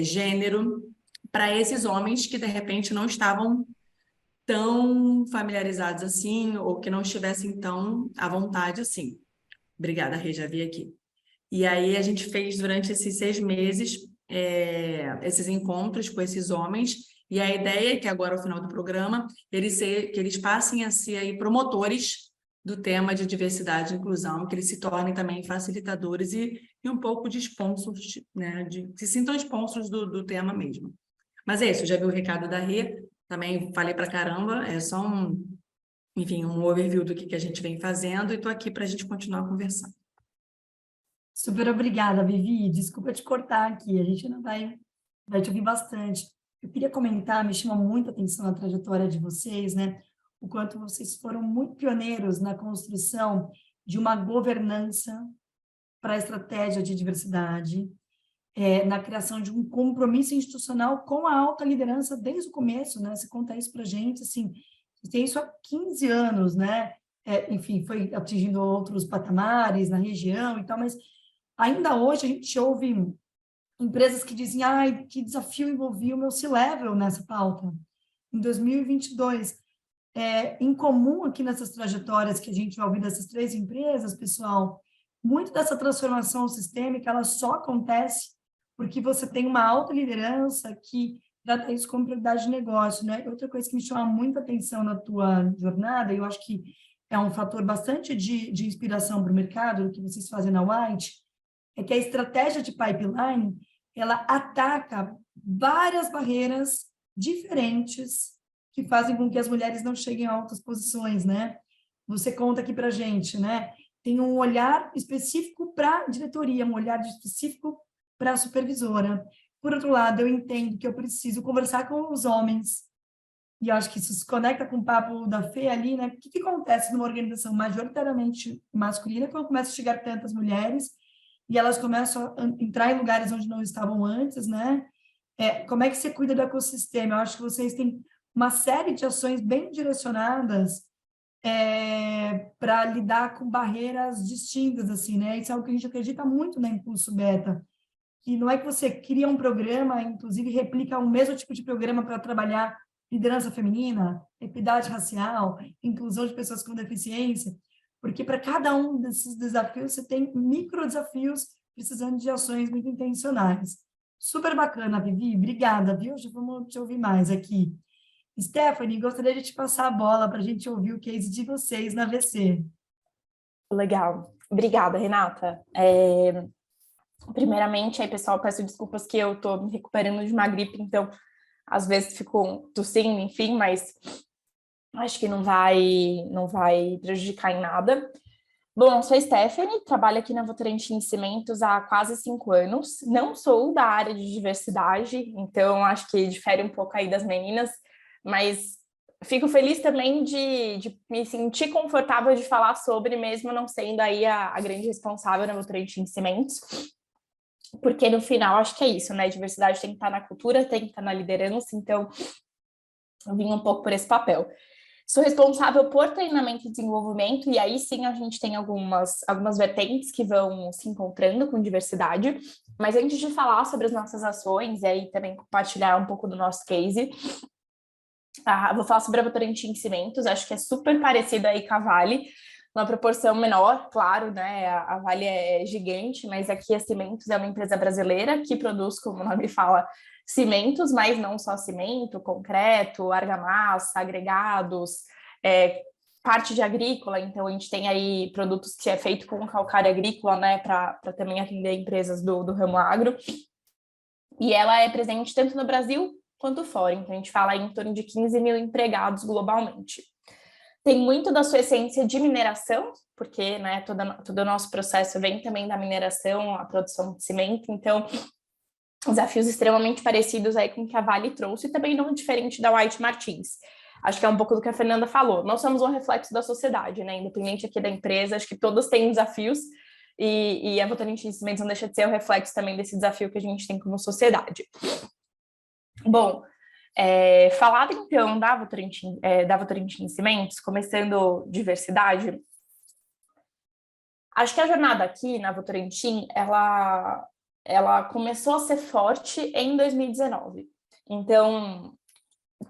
gênero, para esses homens que, de repente, não estavam tão familiarizados assim, ou que não estivessem tão à vontade assim. Obrigada, Rê, já vi aqui. E aí a gente fez durante esses 6 meses esses encontros com esses homens, e a ideia é que agora, ao final do programa, que eles passem a ser aí promotores do tema de diversidade e inclusão, que eles se tornem também facilitadores e um pouco de sponsors, né, que se sintam sponsors do tema mesmo. Mas é isso, já vi o recado da Rê, também falei pra caramba, é só enfim, um overview do que a gente vem fazendo, e estou aqui para a gente continuar conversando. Super obrigada, Vivi. Desculpa te cortar aqui, a gente ainda vai te ouvir bastante. Eu queria comentar, me chama muita atenção a trajetória de vocês, né? O quanto vocês foram muito pioneiros na construção de uma governança para a estratégia de diversidade, na criação de um compromisso institucional com a alta liderança desde o começo, né? Você conta isso para a gente, assim, você tem isso há 15 anos, né? Enfim, foi atingindo outros patamares na região e tal, mas ainda hoje a gente ouve empresas que dizem, ai, que desafio envolvia o meu C-Level nessa pauta. Em 2022, em comum aqui nessas trajetórias que a gente vai ouvir dessas 3 empresas, pessoal, muito dessa transformação sistêmica, ela só acontece porque você tem uma alta liderança que trata isso como prioridade de negócio, né? Outra coisa que me chama muita atenção na tua jornada, e eu acho que é um fator bastante de inspiração para o mercado, o que vocês fazem na White, é que a estratégia de pipeline, ela ataca várias barreiras diferentes que fazem com que as mulheres não cheguem a altas posições, né? Você conta aqui para a gente, né? Tem um olhar específico para a diretoria, um olhar específico para a supervisora. Por outro lado, eu entendo que eu preciso conversar com os homens, e eu acho que isso se conecta com o papo da Fê ali, né? O que acontece numa organização majoritariamente masculina quando começa a chegar tantas mulheres e elas começam a entrar em lugares onde não estavam antes, né? Como é que você cuida do ecossistema? Eu acho que vocês têm uma série de ações bem direcionadas para lidar com barreiras distintas, assim, né? Isso é algo que a gente acredita muito na Impulso Beta, que não é que você cria um programa, inclusive replica o mesmo tipo de programa para trabalhar liderança feminina, equidade racial, inclusão de pessoas com deficiência, porque para cada um desses desafios você tem micro desafios precisando de ações muito intencionais. Super bacana, Vivi, obrigada, viu? Já vamos te ouvir mais aqui. Stephanie, gostaria de te passar a bola para a gente ouvir o case de vocês na VC. Legal. Obrigada, Renata. Primeiramente, aí, pessoal, peço desculpas que eu estou me recuperando de uma gripe, então, às vezes fico tossindo, enfim, mas acho que não vai prejudicar em nada. Bom, eu sou a Stephanie, trabalho aqui na Votorantim Cimentos há quase 5 anos. Não sou da área de diversidade, então acho que difere um pouco aí das meninas, mas fico feliz também de me sentir confortável de falar sobre, mesmo não sendo aí a grande responsável na Votorantim Cimentos, porque no final acho que é isso, né? Diversidade tem que estar na cultura, tem que estar na liderança, então eu vim um pouco por esse papel. Sou responsável por treinamento e desenvolvimento, e aí sim a gente tem algumas vertentes que vão se encontrando com diversidade. Mas antes de falar sobre as nossas ações, e aí também compartilhar um pouco do nosso case, vou falar sobre a Votorantim Cimentos, acho que é super parecida aí com a Vale, uma proporção menor, claro, né? A Vale é gigante, mas aqui a Cimentos é uma empresa brasileira que produz, como o nome fala, cimentos, mas não só cimento, concreto, argamassa, agregados, parte de agrícola, então a gente tem aí produtos que é feito com calcário agrícola, né, para também atender empresas do ramo agro, e ela é presente tanto no Brasil quanto fora, então a gente fala aí em torno de 15 mil empregados globalmente. Tem muito da sua essência de mineração, porque, né, todo o nosso processo vem também da mineração, a produção de cimento, então desafios extremamente parecidos aí com o que a Vale trouxe, e também não diferente da White Martins. Acho que é um pouco do que a Fernanda falou. Nós somos um reflexo da sociedade, né? Independente aqui da empresa, acho que todos têm desafios, e a Votorantim Cimentos não deixa de ser o reflexo também desse desafio que a gente tem como sociedade. Bom, falado então da Votorantim Cimentos, começando diversidade, acho que a jornada aqui na Votorantim, ela começou a ser forte em 2019. Então,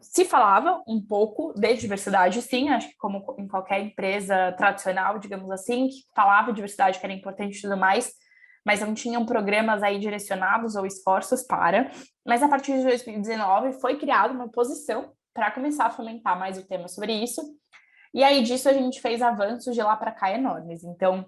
se falava um pouco de diversidade, sim, acho que como em qualquer empresa tradicional, digamos assim, que falava diversidade, que era importante e tudo mais, mas não tinham programas aí direcionados ou esforços para. Mas a partir de 2019 foi criada uma posição para começar a fomentar mais o tema sobre isso. E aí disso a gente fez avanços de lá para cá enormes. Então,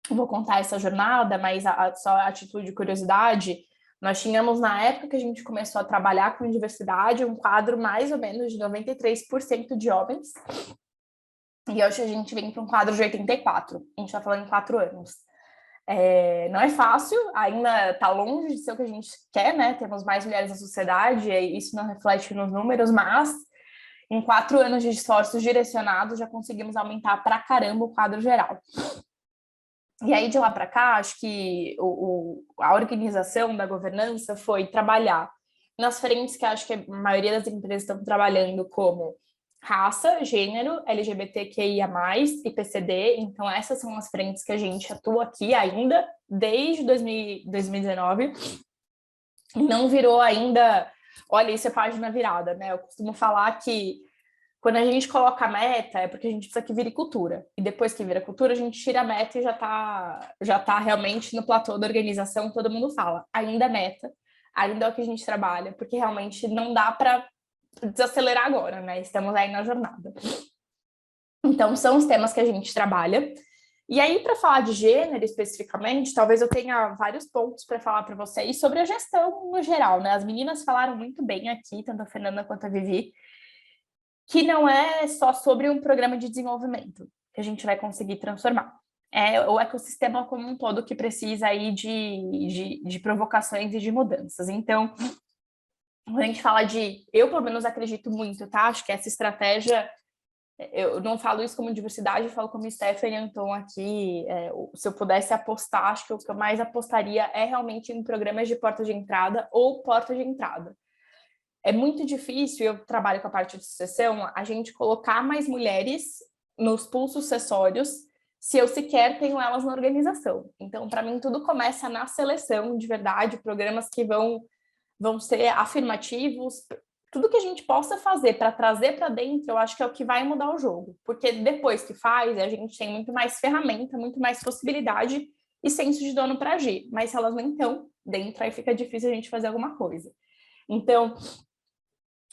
vou contar essa jornada, mas só a título de curiosidade, nós tínhamos, na época que a gente começou a trabalhar com diversidade, um quadro mais ou menos de 93% de homens, e hoje a gente vem para um quadro de 84%, a gente está falando em 4 anos. Não é fácil, ainda está longe de ser o que a gente quer, né? Temos mais mulheres na sociedade, e isso não reflete nos números, mas em 4 anos de esforços direcionados já conseguimos aumentar pra caramba o quadro geral. E aí, de lá para cá, acho que a organização da governança foi trabalhar nas frentes que acho que a maioria das empresas estão trabalhando, como raça, gênero, LGBTQIA+, e PCD. Então, essas são as frentes que a gente atua aqui ainda, desde 2019. E não virou ainda... Olha, isso é página virada, né? Eu costumo falar que quando a gente coloca a meta, é porque a gente precisa que vire cultura. E depois que vira cultura, a gente tira a meta e já tá realmente no platô da organização, todo mundo fala. Ainda é meta, ainda é o que a gente trabalha, porque realmente não dá para desacelerar agora, né? Estamos aí na jornada. Então, são os temas que a gente trabalha. E aí, para falar de gênero especificamente, talvez eu tenha vários pontos para falar para vocês sobre a gestão no geral, né? As meninas falaram muito bem aqui, tanto a Fernanda quanto a Vivi, que não é só sobre um programa de desenvolvimento que a gente vai conseguir transformar. É o ecossistema como um todo que precisa aí de provocações e de mudanças. Então, quando a gente fala eu pelo menos acredito muito, tá? Acho que essa estratégia, eu não falo isso como diversidade, eu falo como Stephanie Anton aqui, se eu pudesse apostar, acho que o que eu mais apostaria é realmente em programas de porta de entrada ou porta de entrada. É muito difícil, eu trabalho com a parte de sucessão, a gente colocar mais mulheres nos pulsos sucessórios se eu sequer tenho elas na organização. Então, para mim, tudo começa na seleção, de verdade, programas que vão ser afirmativos, tudo que a gente possa fazer para trazer para dentro, eu acho que é o que vai mudar o jogo, porque depois que faz, a gente tem muito mais ferramenta, muito mais possibilidade e senso de dono para agir, mas se elas não estão dentro, aí fica difícil a gente fazer alguma coisa. Então,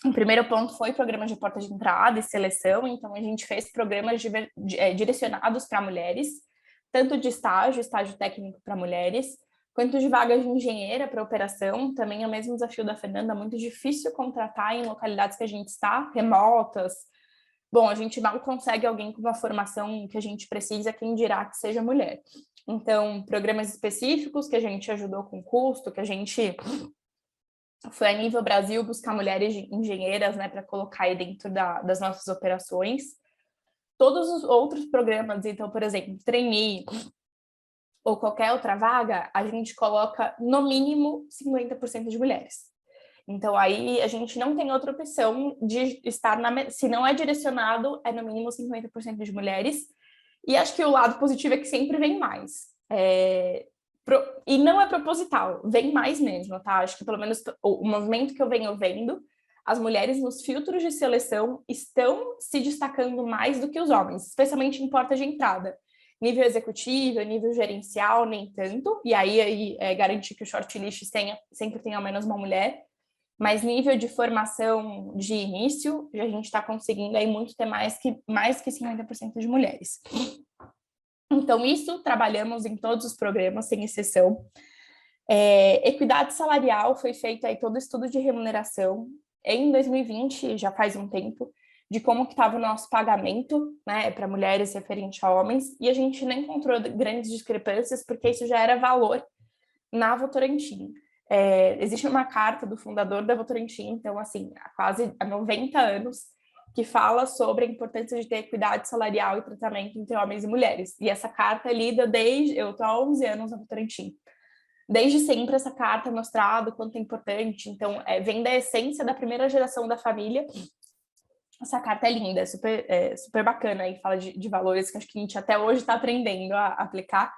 o primeiro ponto foi programas de porta de entrada e seleção, então a gente fez programas direcionados para mulheres, tanto de estágio técnico para mulheres, quanto de vagas de engenheira para operação. Também é o mesmo desafio da Fernanda, muito difícil contratar em localidades que a gente está, remotas. Bom, a gente mal consegue alguém com uma formação que a gente precisa, quem dirá que seja mulher. Então, programas específicos que a gente ajudou com custo, que a gente foi a nível Brasil buscar mulheres engenheiras, né, para colocar aí dentro das nossas operações. Todos os outros programas, então, por exemplo, trainee ou qualquer outra vaga, a gente coloca no mínimo 50% de mulheres. Então, aí a gente não tem outra opção de estar se não é direcionado, é no mínimo 50% de mulheres. E acho que o lado positivo é que sempre vem mais. E não é proposital, vem mais mesmo, tá? Acho que pelo menos o movimento que eu venho vendo, as mulheres nos filtros de seleção estão se destacando mais do que os homens, especialmente em porta de entrada. Nível executivo, nível gerencial, nem tanto, e aí garantir que o shortlist sempre tenha ao menos uma mulher, mas nível de formação de início, a gente está conseguindo aí muito ter mais que 50% de mulheres. Então, isso trabalhamos em todos os programas, sem exceção. Equidade salarial, foi feito aí todo estudo de remuneração em 2020, já faz um tempo, de como que estava o nosso pagamento, né, para mulheres referente a homens, e a gente não encontrou grandes discrepâncias, porque isso já era valor na Votorantim. Existe uma carta do fundador da Votorantim, então, assim, há 90 anos, que fala sobre a importância de ter equidade salarial e tratamento entre homens e mulheres. E essa carta é lida eu estou há 11 anos na Votorantim. Desde sempre essa carta é mostrada o quanto é importante, então, vem da essência da primeira geração da família. Essa carta é linda, é super bacana, e fala de valores que acho que a gente até hoje está aprendendo a aplicar.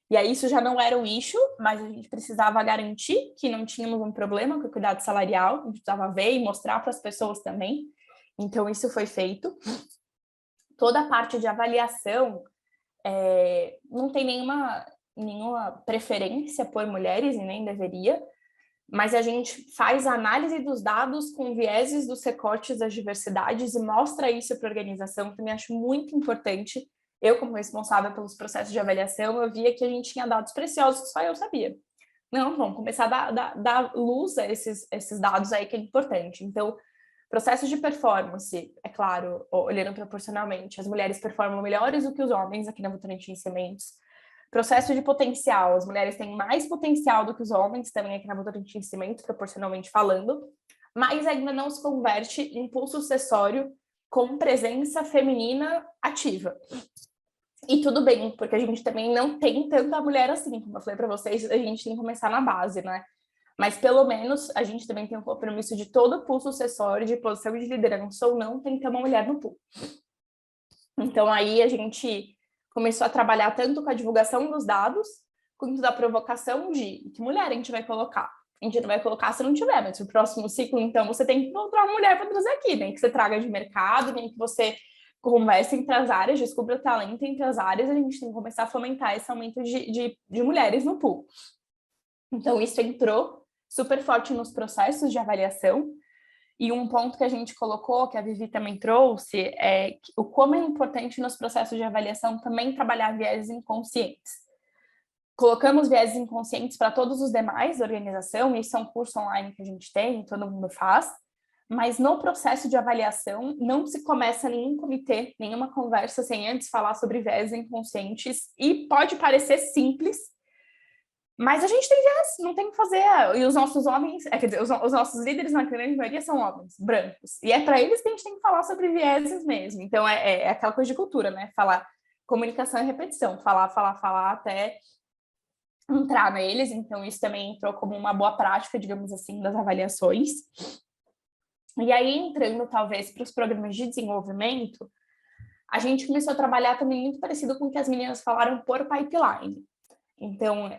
E aí isso já não era o issue, mas a gente precisava garantir que não tínhamos um problema com a equidade salarial, a gente precisava ver e mostrar para as pessoas também. Então isso foi feito. Toda a parte de avaliação não tem nenhuma preferência por mulheres, e nem deveria, mas a gente faz a análise dos dados com vieses dos recortes das diversidades e mostra isso para a organização, também acho muito importante. Eu, como responsável pelos processos de avaliação, eu via que a gente tinha dados preciosos que só eu sabia. Não, vamos começar a dar luz a esses dados aí que é importante. Então, processos de performance, é claro, olhando proporcionalmente, as mulheres performam melhores do que os homens aqui na Votorantim Cimentos. Processo de potencial, as mulheres têm mais potencial do que os homens também aqui na Votorantim Cimentos, proporcionalmente falando, mas ainda não se converte em pulso sucessório com presença feminina ativa. E tudo bem, porque a gente também não tem tanta mulher assim, como eu falei para vocês, a gente tem que começar na base, né? Mas pelo menos a gente também tem um compromisso de todo pulso sucessório, de posição de liderança ou não, tem que ter uma mulher no pool. Então aí a gente começou a trabalhar tanto com a divulgação dos dados, quanto da provocação de que mulher a gente vai colocar. A gente não vai colocar se não tiver, mas no próximo ciclo, então, você tem que encontrar uma mulher para trazer aqui, nem que você traga de mercado, nem que você converse entre as áreas, descubra o talento entre as áreas, a gente tem que começar a fomentar esse aumento de mulheres no pool. Então, isso entrou super forte nos processos de avaliação. E um ponto que a gente colocou, que a Vivi também trouxe, é o como é importante nos processos de avaliação também trabalhar vieses inconscientes. Colocamos vieses inconscientes para todos os demais da organização, isso é um curso online que a gente tem, todo mundo faz, mas no processo de avaliação não se começa nenhum comitê, nenhuma conversa sem antes falar sobre vieses inconscientes, e pode parecer simples, mas a gente tem viés, não tem o que fazer. E os nossos homens, quer dizer, os nossos líderes na grande maioria são homens, brancos. E é para eles que a gente tem que falar sobre vieses mesmo. Então, é aquela coisa de cultura, né? Falar comunicação e repetição. Falar até entrar neles. Então, isso também entrou como uma boa prática, digamos assim, das avaliações. E aí, entrando talvez para os programas de desenvolvimento, a gente começou a trabalhar também muito parecido com o que as meninas falaram por pipeline. Então,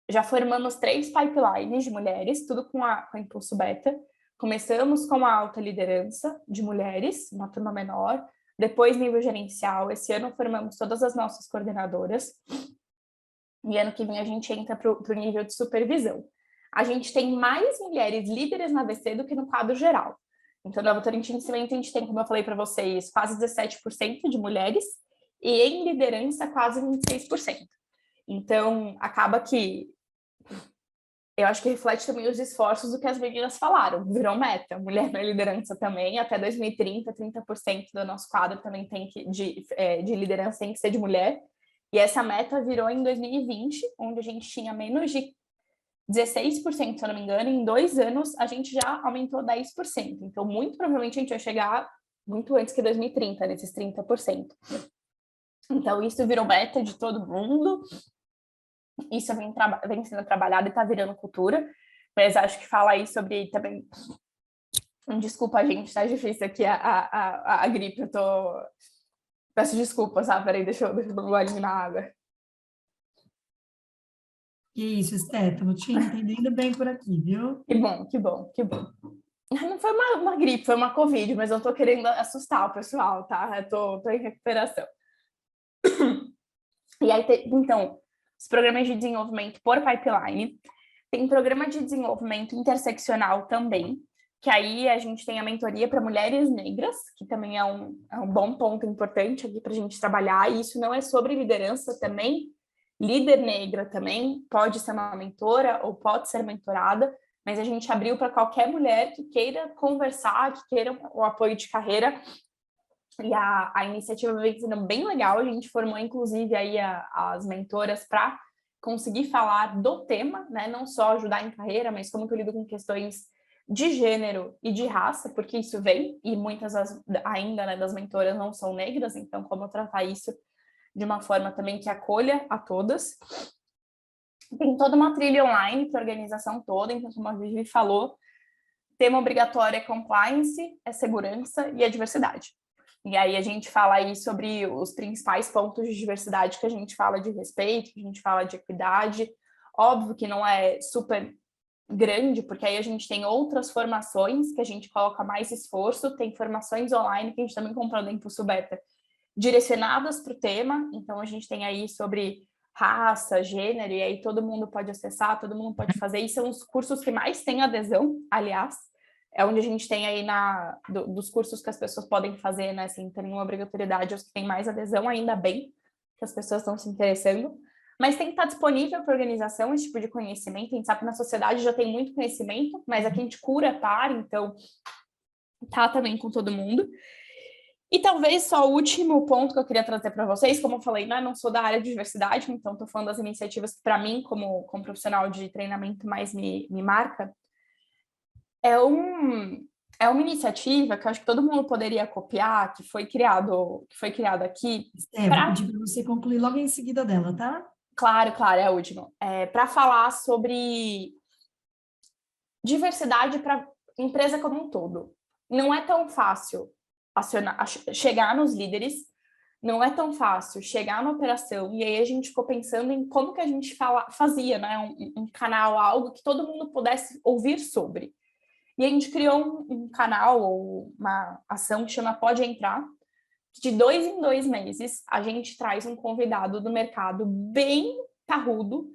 já formamos 3 pipelines de mulheres, tudo com a Impulso Beta. Começamos com a alta liderança de mulheres, uma turma menor, depois nível gerencial. Esse ano formamos todas as nossas coordenadoras. E ano que vem a gente entra para o nível de supervisão. A gente tem mais mulheres líderes na AVC do que no quadro geral. Então, na Votorantim Cimento, a gente tem, como eu falei para vocês, quase 17% de mulheres e em liderança quase 26%. Então, acaba que eu acho que reflete também os esforços do que as meninas falaram. Virou meta. Mulher na liderança também. Até 2030, 30% do nosso quadro também tem de liderança tem que ser de mulher. E essa meta virou em 2020, onde a gente tinha menos de 16%, se eu não me engano. Em 2 anos, a gente já aumentou 10%. Então, muito provavelmente, a gente vai chegar muito antes que 2030, nesses 30%. Então, isso virou meta de todo mundo. Isso vem sendo trabalhado e está virando cultura, mas acho que falar aí sobre também... Desculpa, gente, tá difícil aqui a gripe, eu tô... Peço desculpas, peraí, deixa eu dar um golinho na água. Que isso, Esté, estamos te entendendo bem por aqui, viu? Que bom, que bom, que bom. Não foi uma gripe, foi uma Covid, mas eu tô querendo assustar o pessoal, tá? Eu tô em recuperação. E aí, então... Os programas de desenvolvimento por pipeline. Tem programa de desenvolvimento interseccional também, que aí a gente tem a mentoria para mulheres negras, que também é um bom ponto importante aqui para a gente trabalhar. E isso não é sobre liderança também. Líder negra também pode ser uma mentora ou pode ser mentorada, mas a gente abriu para qualquer mulher que queira conversar, que queira o apoio de carreira. E a iniciativa vem sendo bem legal, a gente formou inclusive aí as mentoras para conseguir falar do tema, né? Não só ajudar em carreira, mas como que eu lido com questões de gênero e de raça, porque isso vem, e muitas ainda, né, das mentoras não são negras, então como tratar isso de uma forma também que acolha a todas. Tem toda uma trilha online para a organização toda, então como a Vivi falou, tema obrigatório é compliance, é segurança e é diversidade. E aí a gente fala aí sobre os principais pontos de diversidade que a gente fala de respeito, que a gente fala de equidade. Óbvio que não é super grande, porque aí a gente tem outras formações que a gente coloca mais esforço, tem formações online que a gente também comprou da Impulso Beta, direcionadas para o tema. Então a gente tem aí sobre raça, gênero, e aí todo mundo pode acessar, todo mundo pode fazer. E são os cursos que mais têm adesão, aliás. É onde a gente tem aí dos cursos que as pessoas podem fazer, né, sem ter nenhuma obrigatoriedade, os que têm mais adesão, ainda bem que as pessoas estão se interessando. Mas tem que estar disponível para a organização esse tipo de conhecimento. A gente sabe que na sociedade já tem muito conhecimento, mas aqui a gente cura par, então tá também com todo mundo. E talvez só o último ponto que eu queria trazer para vocês, como eu falei, né, não sou da área de diversidade, então estou falando das iniciativas que para mim, como profissional de treinamento, mais me marca. É uma iniciativa que eu acho que todo mundo poderia copiar, que foi criado aqui. Esté, vou pedir para você concluir logo em seguida dela, tá? Claro, é a última. Para falar sobre diversidade para empresa como um todo. Não é tão fácil chegar nos líderes, não é tão fácil chegar na operação, e aí a gente ficou pensando em como que a gente fazia, né, um canal, algo que todo mundo pudesse ouvir sobre. E a gente criou um canal ou uma ação que chama Pode Entrar, que de 2 em 2 meses a gente traz um convidado do mercado bem parrudo.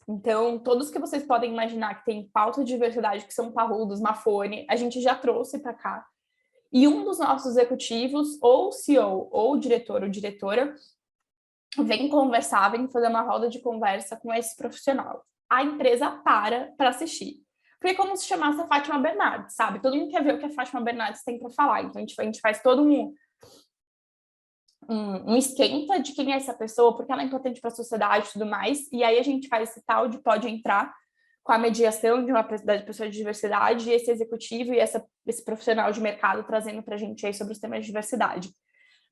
Então, todos que vocês podem imaginar que tem pauta de diversidade, que são parrudos, Mafone, a gente já trouxe para cá. E um dos nossos executivos, ou CEO, ou diretor ou diretora, vem conversar, vem fazer uma roda de conversa com esse profissional. A empresa para assistir. Porque é como se chamasse a Fátima Bernardes, sabe? Todo mundo quer ver o que a Fátima Bernardes tem para falar. Então, a gente faz todo um esquenta de quem é essa pessoa, porque ela é importante para a sociedade e tudo mais. E aí a gente faz esse tal de Pode Entrar com a mediação de uma pessoa de diversidade, e esse executivo e esse profissional de mercado trazendo para a gente aí sobre os temas de diversidade.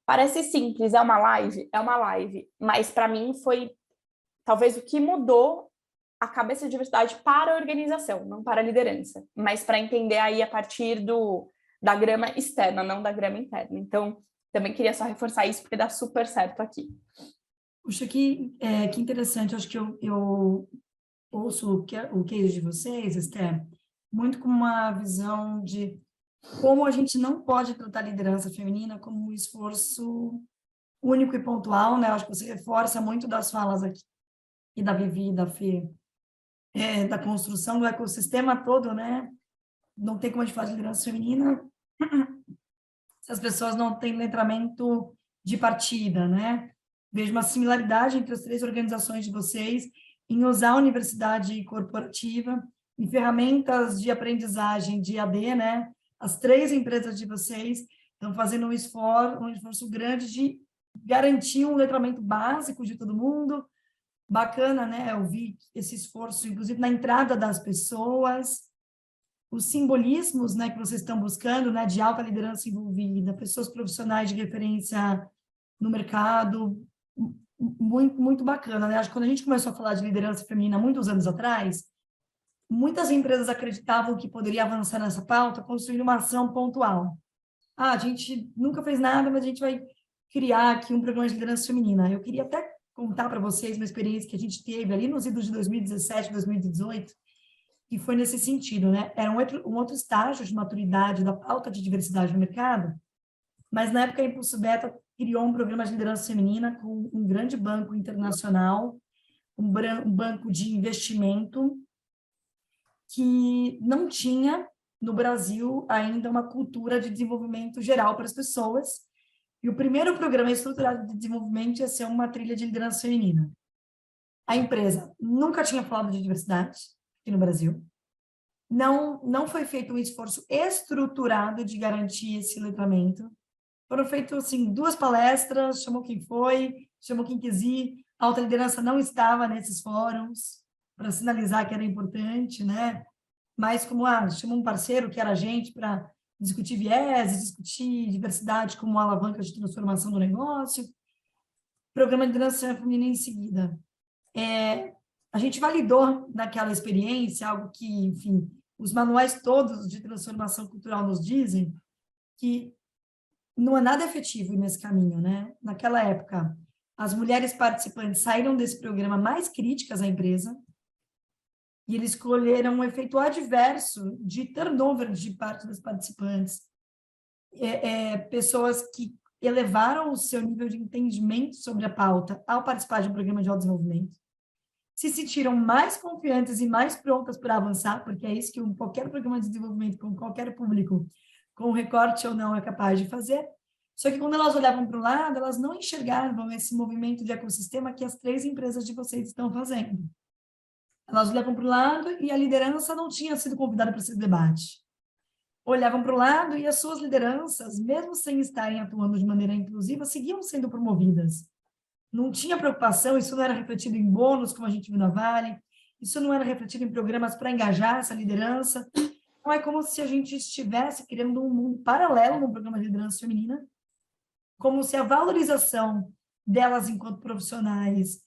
Parece simples, é uma live? É uma live. Mas para mim foi talvez o que mudou a cabeça de diversidade para a organização, não para a liderança, mas para entender aí a partir da grama externa, não da grama interna. Então, também queria só reforçar isso, porque dá super certo aqui. Puxa, que interessante. Acho que eu ouço o case de vocês, Esther, muito com uma visão de como a gente não pode tratar a liderança feminina como um esforço único e pontual, né? Acho que você reforça muito das falas aqui, e da Vivi, e da Fê, da construção do ecossistema todo, né? Não tem como a gente falar de liderança feminina se as pessoas não têm letramento de partida, né? Vejo uma similaridade entre as 3 organizações de vocês em usar a universidade corporativa em ferramentas de aprendizagem de AD, né? As 3 empresas de vocês estão fazendo um esforço grande de garantir um letramento básico de todo mundo. Bacana, né? Eu vi esse esforço, inclusive, na entrada das pessoas, os simbolismos, né, que vocês estão buscando, né, de alta liderança envolvida, pessoas profissionais de referência no mercado, muito, muito bacana, né? Acho que quando a gente começou a falar de liderança feminina muitos anos atrás, muitas empresas acreditavam que poderia avançar nessa pauta construindo uma ação pontual. A gente nunca fez nada, mas a gente vai criar aqui um programa de liderança feminina. Eu queria até contar para vocês uma experiência que a gente teve ali nos idos de 2017, 2018, que foi nesse sentido, né? Era um outro estágio de maturidade da pauta de diversidade no mercado, mas na época a Impulso Beta criou um programa de liderança feminina com um grande banco internacional, um banco de investimento que não tinha no Brasil ainda uma cultura de desenvolvimento geral para as pessoas. E o primeiro programa estruturado de desenvolvimento ia ser uma trilha de liderança feminina. A empresa nunca tinha falado de diversidade aqui no Brasil. Não foi feito um esforço estruturado de garantir esse letramento. Foram feitas, assim, 2 palestras, chamou quem foi, chamou quem quis ir. A alta liderança não estava nesses fóruns para sinalizar que era importante, né? Mas como, chamou um parceiro que era a gente para discutir viés, discutir diversidade como uma alavanca de transformação do negócio. Programa de liderança feminina em seguida. A gente validou naquela experiência algo que, enfim, os manuais todos de transformação cultural nos dizem, que não é nada efetivo nesse caminho, né? Naquela época, as mulheres participantes saíram desse programa mais críticas à empresa e eles escolheram um efeito adverso de turnover de parte das participantes. Pessoas que elevaram o seu nível de entendimento sobre a pauta ao participar de um programa de autodesenvolvimento, se sentiram mais confiantes e mais prontas para avançar, porque é isso que qualquer programa de desenvolvimento com qualquer público, com recorte ou não, é capaz de fazer. Só que quando elas olhavam para o lado, elas não enxergavam esse movimento de ecossistema que as 3 empresas de vocês estão fazendo. Elas olhavam para o lado e a liderança não tinha sido convidada para esse debate. Olhavam para o lado e as suas lideranças, mesmo sem estarem atuando de maneira inclusiva, seguiam sendo promovidas. Não tinha preocupação, isso não era refletido em bônus, como a gente viu na Vale, isso não era refletido em programas para engajar essa liderança. Então, é como se a gente estivesse criando um mundo paralelo no programa de liderança feminina, como se a valorização delas enquanto profissionais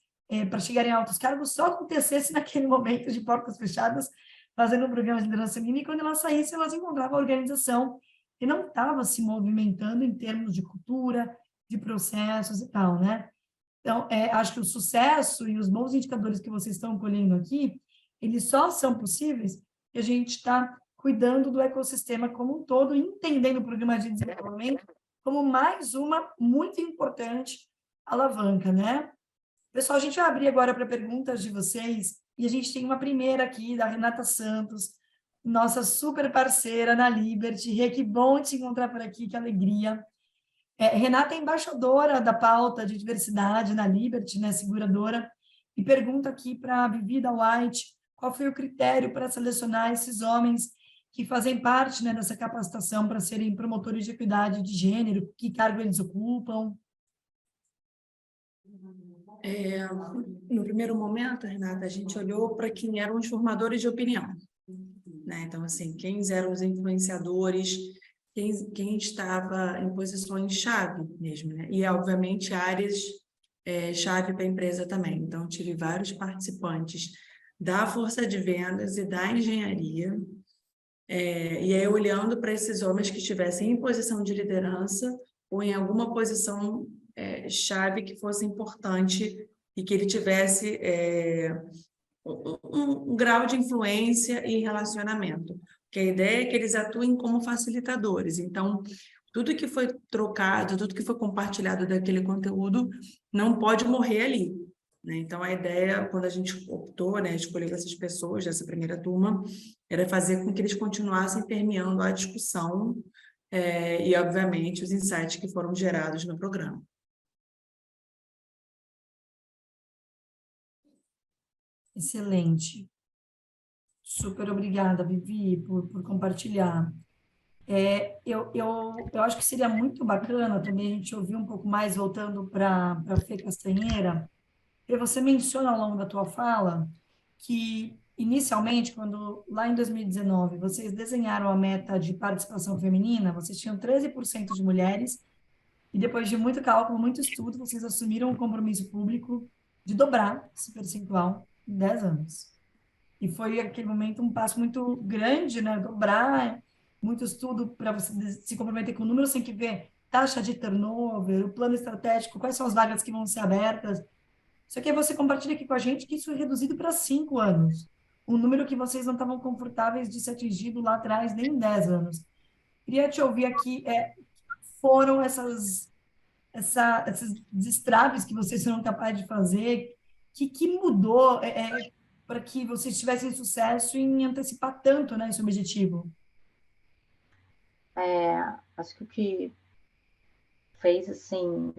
para chegarem a altos cargos só acontecesse naquele momento de portas fechadas, fazendo um programa de liderança feminina, e quando elas saíssem, elas encontravam a organização que não estava se movimentando em termos de cultura, de processos e tal, né? Então, acho que o sucesso e os bons indicadores que vocês estão colhendo aqui, eles só são possíveis que a gente está cuidando do ecossistema como um todo, entendendo o programa de desenvolvimento como mais uma muito importante alavanca, né? Pessoal, a gente vai abrir agora para perguntas de vocês, e a gente tem uma primeira aqui da Renata Santos, nossa super parceira na Liberty. Rê, que bom te encontrar por aqui, que alegria. Renata é embaixadora da pauta de diversidade na Liberty, né, seguradora, e pergunta aqui para a Vivi da White qual foi o critério para selecionar esses homens que fazem parte, né, dessa capacitação para serem promotores de equidade de gênero, que cargo eles ocupam. No primeiro momento, Renata, a gente olhou para quem eram os formadores de opinião, né? Então, assim, quem eram os influenciadores, quem estava em posições-chave mesmo, né? E, obviamente, áreas chave para a empresa também. Então, tive vários participantes da força de vendas e da engenharia, e aí olhando para esses homens que estivessem em posição de liderança ou em alguma posição chave que fosse importante e que ele tivesse um grau de influência e relacionamento. Porque a ideia é que eles atuem como facilitadores. Então, tudo que foi trocado, tudo que foi compartilhado daquele conteúdo não pode morrer ali, né? Então, a ideia, quando a gente optou, né, escolher essas pessoas dessa primeira turma, era fazer com que eles continuassem permeando a discussão e, obviamente, os insights que foram gerados no programa. Excelente. Super obrigada, Vivi, por compartilhar. Eu acho que seria muito bacana também a gente ouvir um pouco mais, voltando para a Fê Castanheira, porque você menciona ao longo da tua fala que, inicialmente, quando lá em 2019 vocês desenharam a meta de participação feminina, vocês tinham 13% de mulheres, e depois de muito cálculo, muito estudo, vocês assumiram um compromisso público de dobrar esse percentual em 10 anos. E foi aquele momento um passo muito grande, né? Dobrar, muito estudo para você se comprometer com números, tem que ver taxa de turnover, o plano estratégico, quais são as vagas que vão ser abertas. Só que aí você compartilha aqui com a gente que isso é reduzido para 5 anos. Um número que vocês não estavam confortáveis de ser atingido lá atrás, nem em 10 anos. Queria te ouvir aqui, foram esses destraves que vocês foram capazes de fazer, que mudou para que vocês tivessem sucesso em antecipar tanto, né, esse objetivo? Acho que o que fez, assim,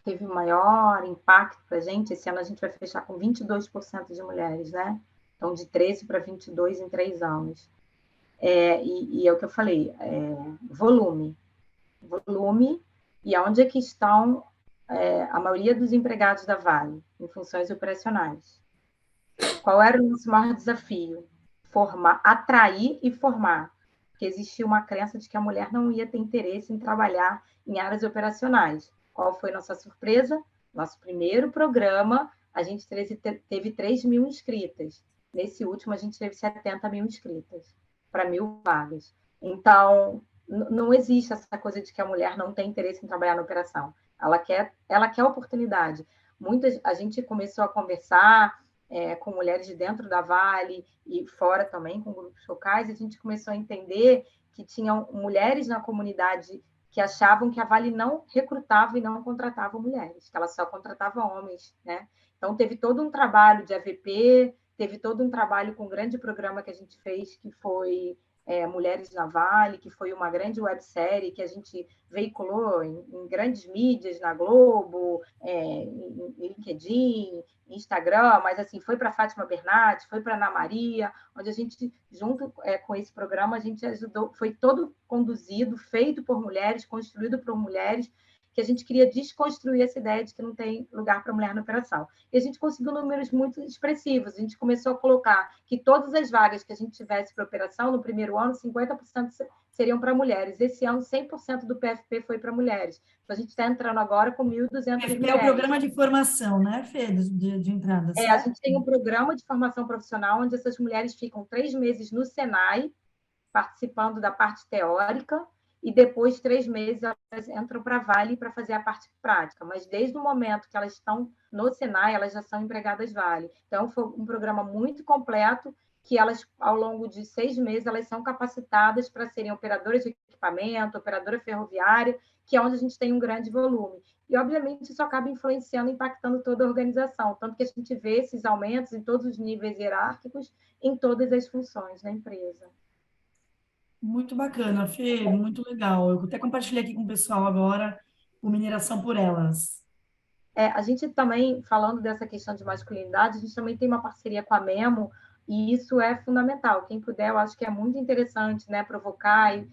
teve o maior impacto para a gente, esse ano a gente vai fechar com 22% de mulheres, né? Então, de 13 para 22 em 3 anos. E é o que eu falei, volume. Volume, e onde é que estão a maioria dos empregados da Vale, em funções operacionais. Qual era o nosso maior desafio? Formar, atrair e formar. Porque existia uma crença de que a mulher não ia ter interesse em trabalhar em áreas operacionais. Qual foi nossa surpresa? Nosso primeiro programa, a gente teve 3 mil inscritas. Nesse último, a gente teve 70 mil inscritas para 1.000 vagas. Então, não existe essa coisa de que a mulher não tem interesse em trabalhar na operação. Ela quer oportunidade. A gente começou a conversar com mulheres de dentro da Vale e fora também, com grupos locais, e a gente começou a entender que tinham mulheres na comunidade que achavam que a Vale não recrutava e não contratava mulheres, que ela só contratava homens, né? Então, teve todo um trabalho de AVP, teve todo um trabalho com um grande programa que a gente fez, que foi Mulheres na Vale, que foi uma grande websérie que a gente veiculou em grandes mídias, na Globo, em LinkedIn, Instagram, mas assim, foi para Fátima Bernardes, foi para Ana Maria, onde a gente, junto com esse programa, a gente ajudou, foi todo conduzido, feito por mulheres, construído por mulheres, que a gente queria desconstruir essa ideia de que não tem lugar para mulher na operação. E a gente conseguiu números muito expressivos. A gente começou a colocar que todas as vagas que a gente tivesse para operação, no primeiro ano, 50% seriam para mulheres. Esse ano, 100% do PFP foi para mulheres. Então, a gente está entrando agora com 1.200 mulheres. É o programa de formação, né, Fê, de entrada, certo? A gente tem um programa de formação profissional onde essas mulheres ficam 3 meses no Senai, participando da parte teórica, e depois 3 meses elas entram para a Vale para fazer a parte prática. Mas desde o momento que elas estão no Senai, elas já são empregadas Vale. Então, foi um programa muito completo, que elas, ao longo de 6 meses, elas são capacitadas para serem operadoras de equipamento, operadora ferroviária, que é onde a gente tem um grande volume. E, obviamente, isso acaba influenciando, impactando toda a organização, tanto que a gente vê esses aumentos em todos os níveis hierárquicos, em todas as funções da empresa. Muito bacana, Fê, muito legal. Eu até compartilhei aqui com o pessoal agora o Mineração por Elas. A gente também, falando dessa questão de masculinidade, a gente também tem uma parceria com a Memo, e isso é fundamental. Quem puder, eu acho que é muito interessante, né, provocar e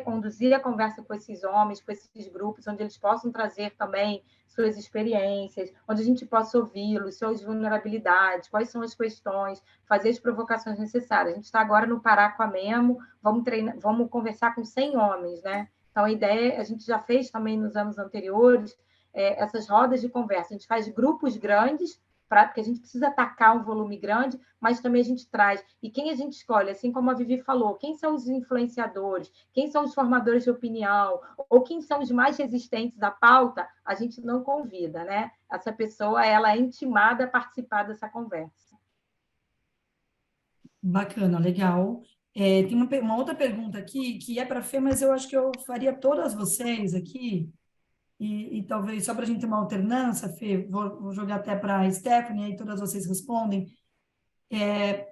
conduzir a conversa com esses homens, com esses grupos, onde eles possam trazer também suas experiências, onde a gente possa ouvi-los, suas vulnerabilidades, quais são as questões, fazer as provocações necessárias. A gente está agora no Pará com a Memo, vamos conversar com 100 homens, né? Então, a ideia, a gente já fez também nos anos anteriores, essas rodas de conversa. A gente faz grupos grandes porque a gente precisa atacar um volume grande, mas também a gente traz. E quem a gente escolhe, assim como a Vivi falou, quem são os influenciadores, quem são os formadores de opinião, ou quem são os mais resistentes à pauta, a gente não convida, né? Essa pessoa, ela é intimada a participar dessa conversa. Bacana, legal. Tem uma outra pergunta aqui, que é para a Fê, mas eu acho que eu faria todas vocês aqui, e talvez só para a gente ter uma alternância, Fê, vou jogar até para a Stephanie, aí todas vocês respondem.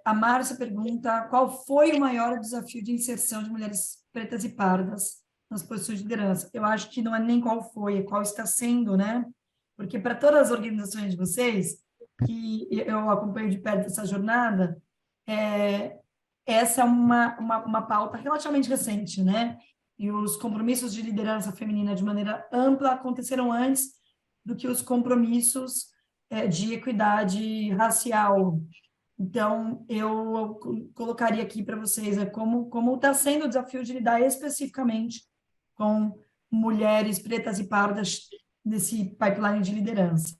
A Márcia pergunta qual foi o maior desafio de inserção de mulheres pretas e pardas nas posições de liderança. Eu acho que não é nem qual foi, é qual está sendo, né? Porque para todas as organizações de vocês, que eu acompanho de perto essa jornada, essa é uma pauta relativamente recente, né? E os compromissos de liderança feminina de maneira ampla aconteceram antes do que os compromissos de equidade racial. Então, eu colocaria aqui para vocês como está sendo o desafio de lidar especificamente com mulheres pretas e pardas nesse pipeline de liderança.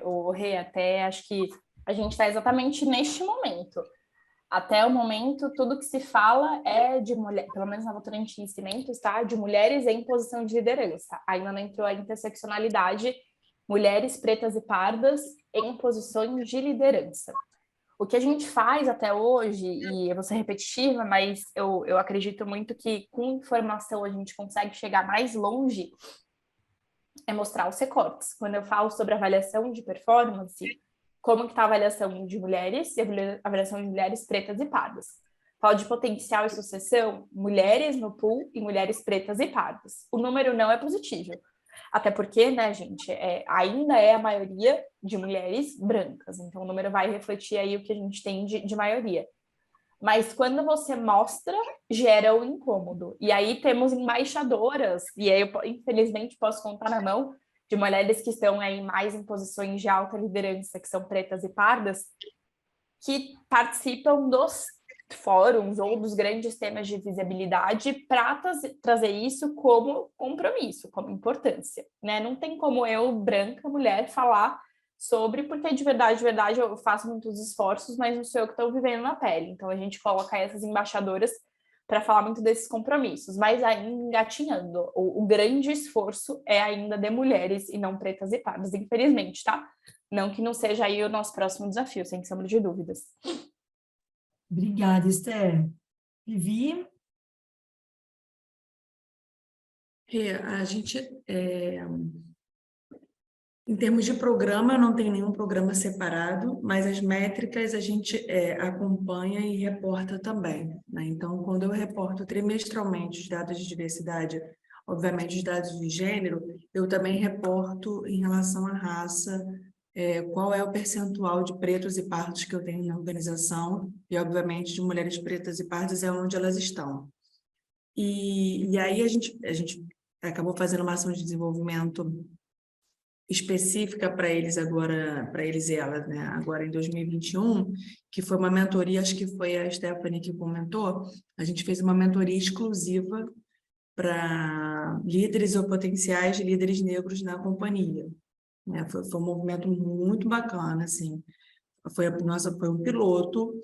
O Rê, até acho que a gente está exatamente neste momento. Até o momento, tudo que se fala é de mulher, pelo menos na Votorantim e Cimentos, tá? De mulheres em posição de liderança. Ainda não entrou a interseccionalidade, mulheres pretas e pardas em posições de liderança. O que a gente faz até hoje, e eu vou ser repetitiva, mas eu acredito muito que com informação a gente consegue chegar mais longe, é mostrar os recortes. Quando eu falo sobre avaliação de performance, como que está a avaliação de mulheres e a avaliação de mulheres pretas e pardas. Falo de potencial e sucessão, mulheres no pool e mulheres pretas e pardas. O número não é positivo. Até porque, né, gente, ainda é a maioria de mulheres brancas. Então, o número vai refletir aí o que a gente tem de maioria. Mas quando você mostra, gera o incômodo. E aí temos embaixadoras, e aí eu, infelizmente, posso contar na mão de mulheres que estão aí mais em posições de alta liderança, que são pretas e pardas, que participam dos fóruns ou dos grandes temas de visibilidade para trazer isso como compromisso, como importância, né? Não tem como eu, branca, mulher, falar sobre, porque de verdade, eu faço muitos esforços, mas não sou eu que estou vivendo na pele. Então, a gente coloca essas embaixadoras para falar muito desses compromissos, mas ainda engatinhando. O grande esforço é ainda de mulheres e não pretas e pardas, infelizmente, tá? Não que não seja aí o nosso próximo desafio, sem sombra de dúvidas. Obrigada, Esther. Vivi? A gente, em termos de programa, não tem nenhum programa separado, mas as métricas a gente acompanha e reporta também, né? Então, quando eu reporto trimestralmente os dados de diversidade, obviamente os dados de gênero, eu também reporto em relação à raça, qual é o percentual de pretos e pardos que eu tenho na organização, e obviamente de mulheres pretas e pardas é onde elas estão. E aí a gente acabou fazendo uma ação de desenvolvimento específica para eles agora, para eles e elas, né? Agora em 2021, que foi uma mentoria, acho que foi a Stephanie que comentou, a gente fez uma mentoria exclusiva para líderes ou potenciais líderes negros na companhia, né? Foi um movimento muito bacana, assim. Foi um piloto,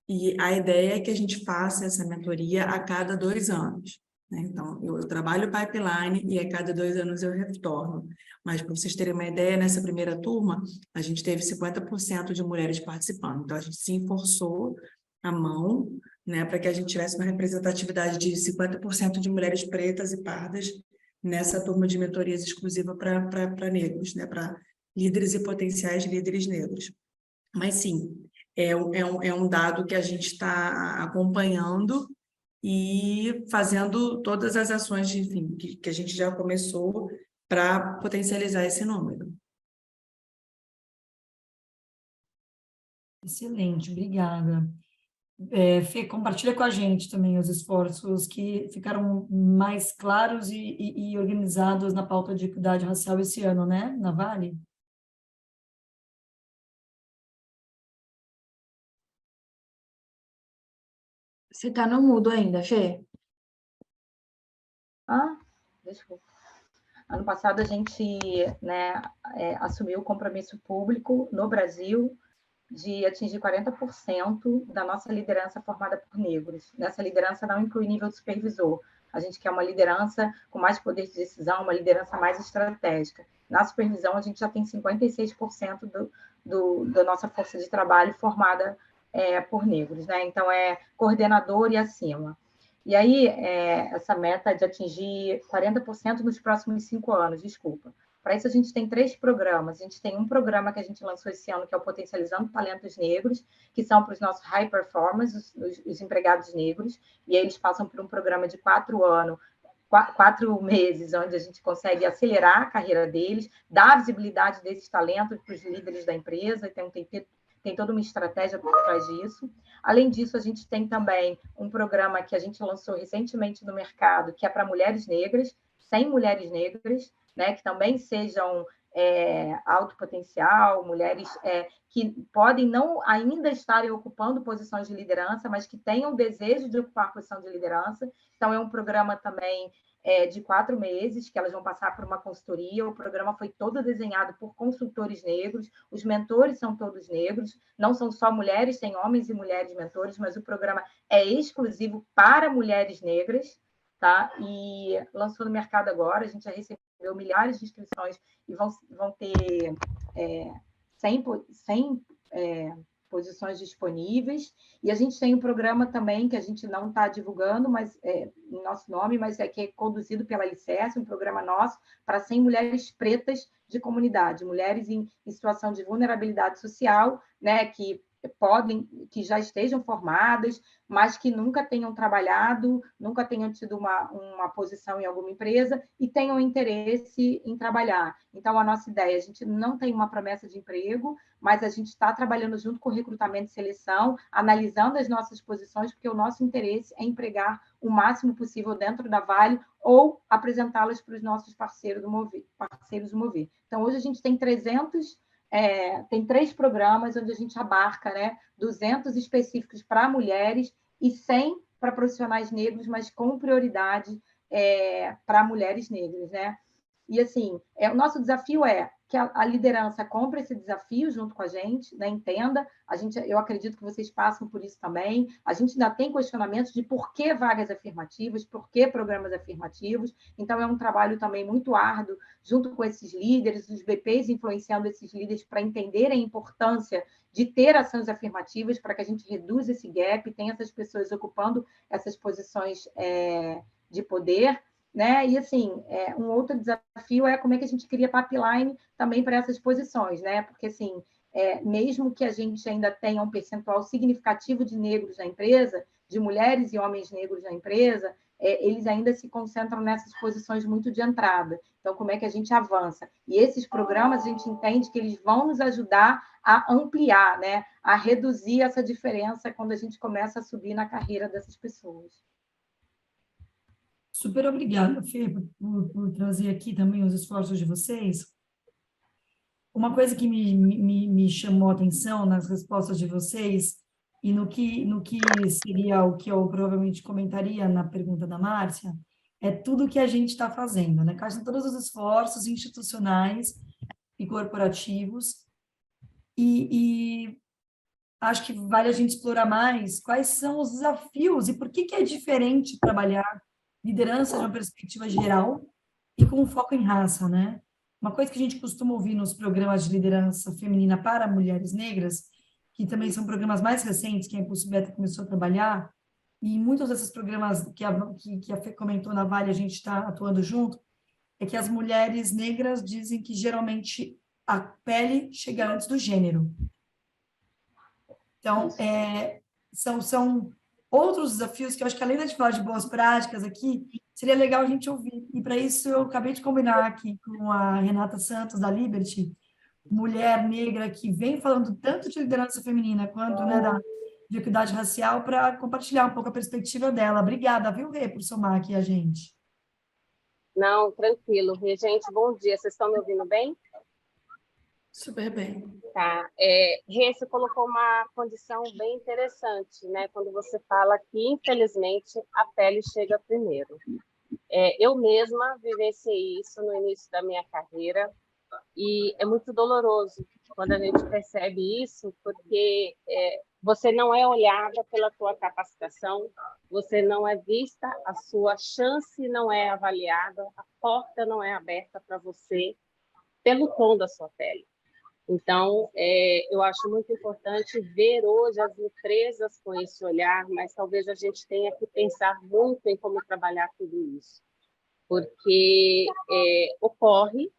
e a ideia é que a gente faça essa mentoria a cada 2 anos. Então, eu trabalho o pipeline e a cada 2 anos eu retorno. Mas, para vocês terem uma ideia, nessa primeira turma, a gente teve 50% de mulheres participando. Então, a gente se forçou a mão, né, para que a gente tivesse uma representatividade de 50% de mulheres pretas e pardas nessa turma de mentorias exclusiva para negros, né, para líderes e potenciais líderes negros. Mas, sim, é um dado que a gente está acompanhando e fazendo todas as ações, enfim, que a gente já começou para potencializar esse número. Excelente, obrigada. Fê, compartilha com a gente também os esforços que ficaram mais claros e organizados na pauta de equidade racial esse ano, né, na Vale? Você tá no mudo ainda, Fê? Desculpa. ano passado a gente, né, assumiu o compromisso público no Brasil de atingir 40% da nossa liderança formada por negros. Nessa liderança não inclui nível de supervisor. A gente quer uma liderança com mais poder de decisão, uma liderança mais estratégica. Na supervisão, a gente já tem 56% da nossa força de trabalho formada por negros, né? Então, é coordenador e acima. E aí, essa meta de atingir 40% nos próximos 5 anos, desculpa. Para isso, a gente tem 3 programas. A gente tem um programa que a gente lançou esse ano, que é o Potencializando Talentos Negros, que são para os nossos high performers, os empregados negros, e aí eles passam por um programa de 4 meses, onde a gente consegue acelerar a carreira deles, dar visibilidade desses talentos para os líderes da empresa, então tem toda uma estratégia por trás disso. Além disso, a gente tem também um programa que a gente lançou recentemente no mercado, que é para mulheres negras, 100 mulheres negras, né, que também sejam alto potencial, mulheres que podem não ainda estarem ocupando posições de liderança, mas que tenham o desejo de ocupar posição de liderança. Então, é um programa também de 4 meses, que elas vão passar por uma consultoria. O programa foi todo desenhado por consultores negros, os mentores são todos negros, não são só mulheres, tem homens e mulheres mentores, mas o programa é exclusivo para mulheres negras, tá? E lançou no mercado agora, a gente já recebeu milhares de inscrições e vão ter 100 posições disponíveis. E a gente tem um programa também que a gente não está divulgando, mas em nosso nome, mas que é conduzido pela Alicerce, um programa nosso para 100 mulheres pretas de comunidade, mulheres em situação de vulnerabilidade social, né, que já estejam formadas, mas que nunca tenham trabalhado, nunca tenham tido uma posição em alguma empresa e tenham interesse em trabalhar. Então, a nossa ideia, a gente não tem uma promessa de emprego, mas a gente está trabalhando junto com o recrutamento e seleção, analisando as nossas posições, porque o nosso interesse é empregar o máximo possível dentro da Vale ou apresentá-las para os nossos parceiros do Mover. Então, hoje a gente tem 3 programas onde a gente abarca, né, 200 específicos para mulheres e 100 para profissionais negros, mas com prioridade para mulheres negras, né? E, assim, o nosso desafio é que a liderança compre esse desafio junto com a gente, né? Entenda. Eu acredito que vocês passam por isso também. A gente ainda tem questionamentos de por que vagas afirmativas, por que programas afirmativos. Então, é um trabalho também muito árduo, junto com esses líderes, os BPs influenciando esses líderes para entenderem a importância de ter ações afirmativas para que a gente reduza esse gap, tenha essas pessoas ocupando essas posições de poder, né? E, assim, um outro desafio é como é que a gente cria pipeline também para essas posições, né? Porque, assim, mesmo que a gente ainda tenha um percentual significativo de negros na empresa, de mulheres e homens negros na empresa, eles ainda se concentram nessas posições muito de entrada. Então, como é que a gente avança? E esses programas, a gente entende que eles vão nos ajudar a ampliar, né? A reduzir essa diferença quando a gente começa a subir na carreira dessas pessoas. Super obrigada, Fê, por trazer aqui também os esforços de vocês. Uma coisa que me chamou a atenção nas respostas de vocês e no que seria o que eu provavelmente comentaria na pergunta da Márcia, é tudo que a gente está fazendo, né? Quais são todos os esforços institucionais e corporativos e acho que vale a gente explorar mais quais são os desafios e por que é diferente trabalhar liderança de uma perspectiva geral e com foco em raça, né? Uma coisa que a gente costuma ouvir nos programas de liderança feminina para mulheres negras, que também são programas mais recentes que a Impulso Beta começou a trabalhar, e muitos desses programas que a Fê comentou na Vale, a gente está atuando junto, é que as mulheres negras dizem que geralmente a pele chega antes do gênero. Então, são outros desafios que eu acho que, além de falar de boas práticas aqui, seria legal a gente ouvir. E, para isso, eu acabei de combinar aqui com a Renata Santos, da Liberty, mulher negra que vem falando tanto de liderança feminina quanto, né, de equidade racial, para compartilhar um pouco a perspectiva dela. Obrigada, viu, Rê, por somar aqui a gente. Não, tranquilo. Gente, bom dia. Vocês estão me ouvindo bem? Super bem. Tá. Rê, você colocou uma condição bem interessante, né? Quando você fala que, infelizmente, a pele chega primeiro. Eu mesma vivenciei isso no início da minha carreira e é muito doloroso quando a gente percebe isso, porque você não é olhada pela tua capacitação, você não é vista, a sua chance não é avaliada, a porta não é aberta para você pelo tom da sua pele. Então, eu acho muito importante ver hoje as empresas com esse olhar, mas talvez a gente tenha que pensar muito em como trabalhar tudo isso, porque ocorre,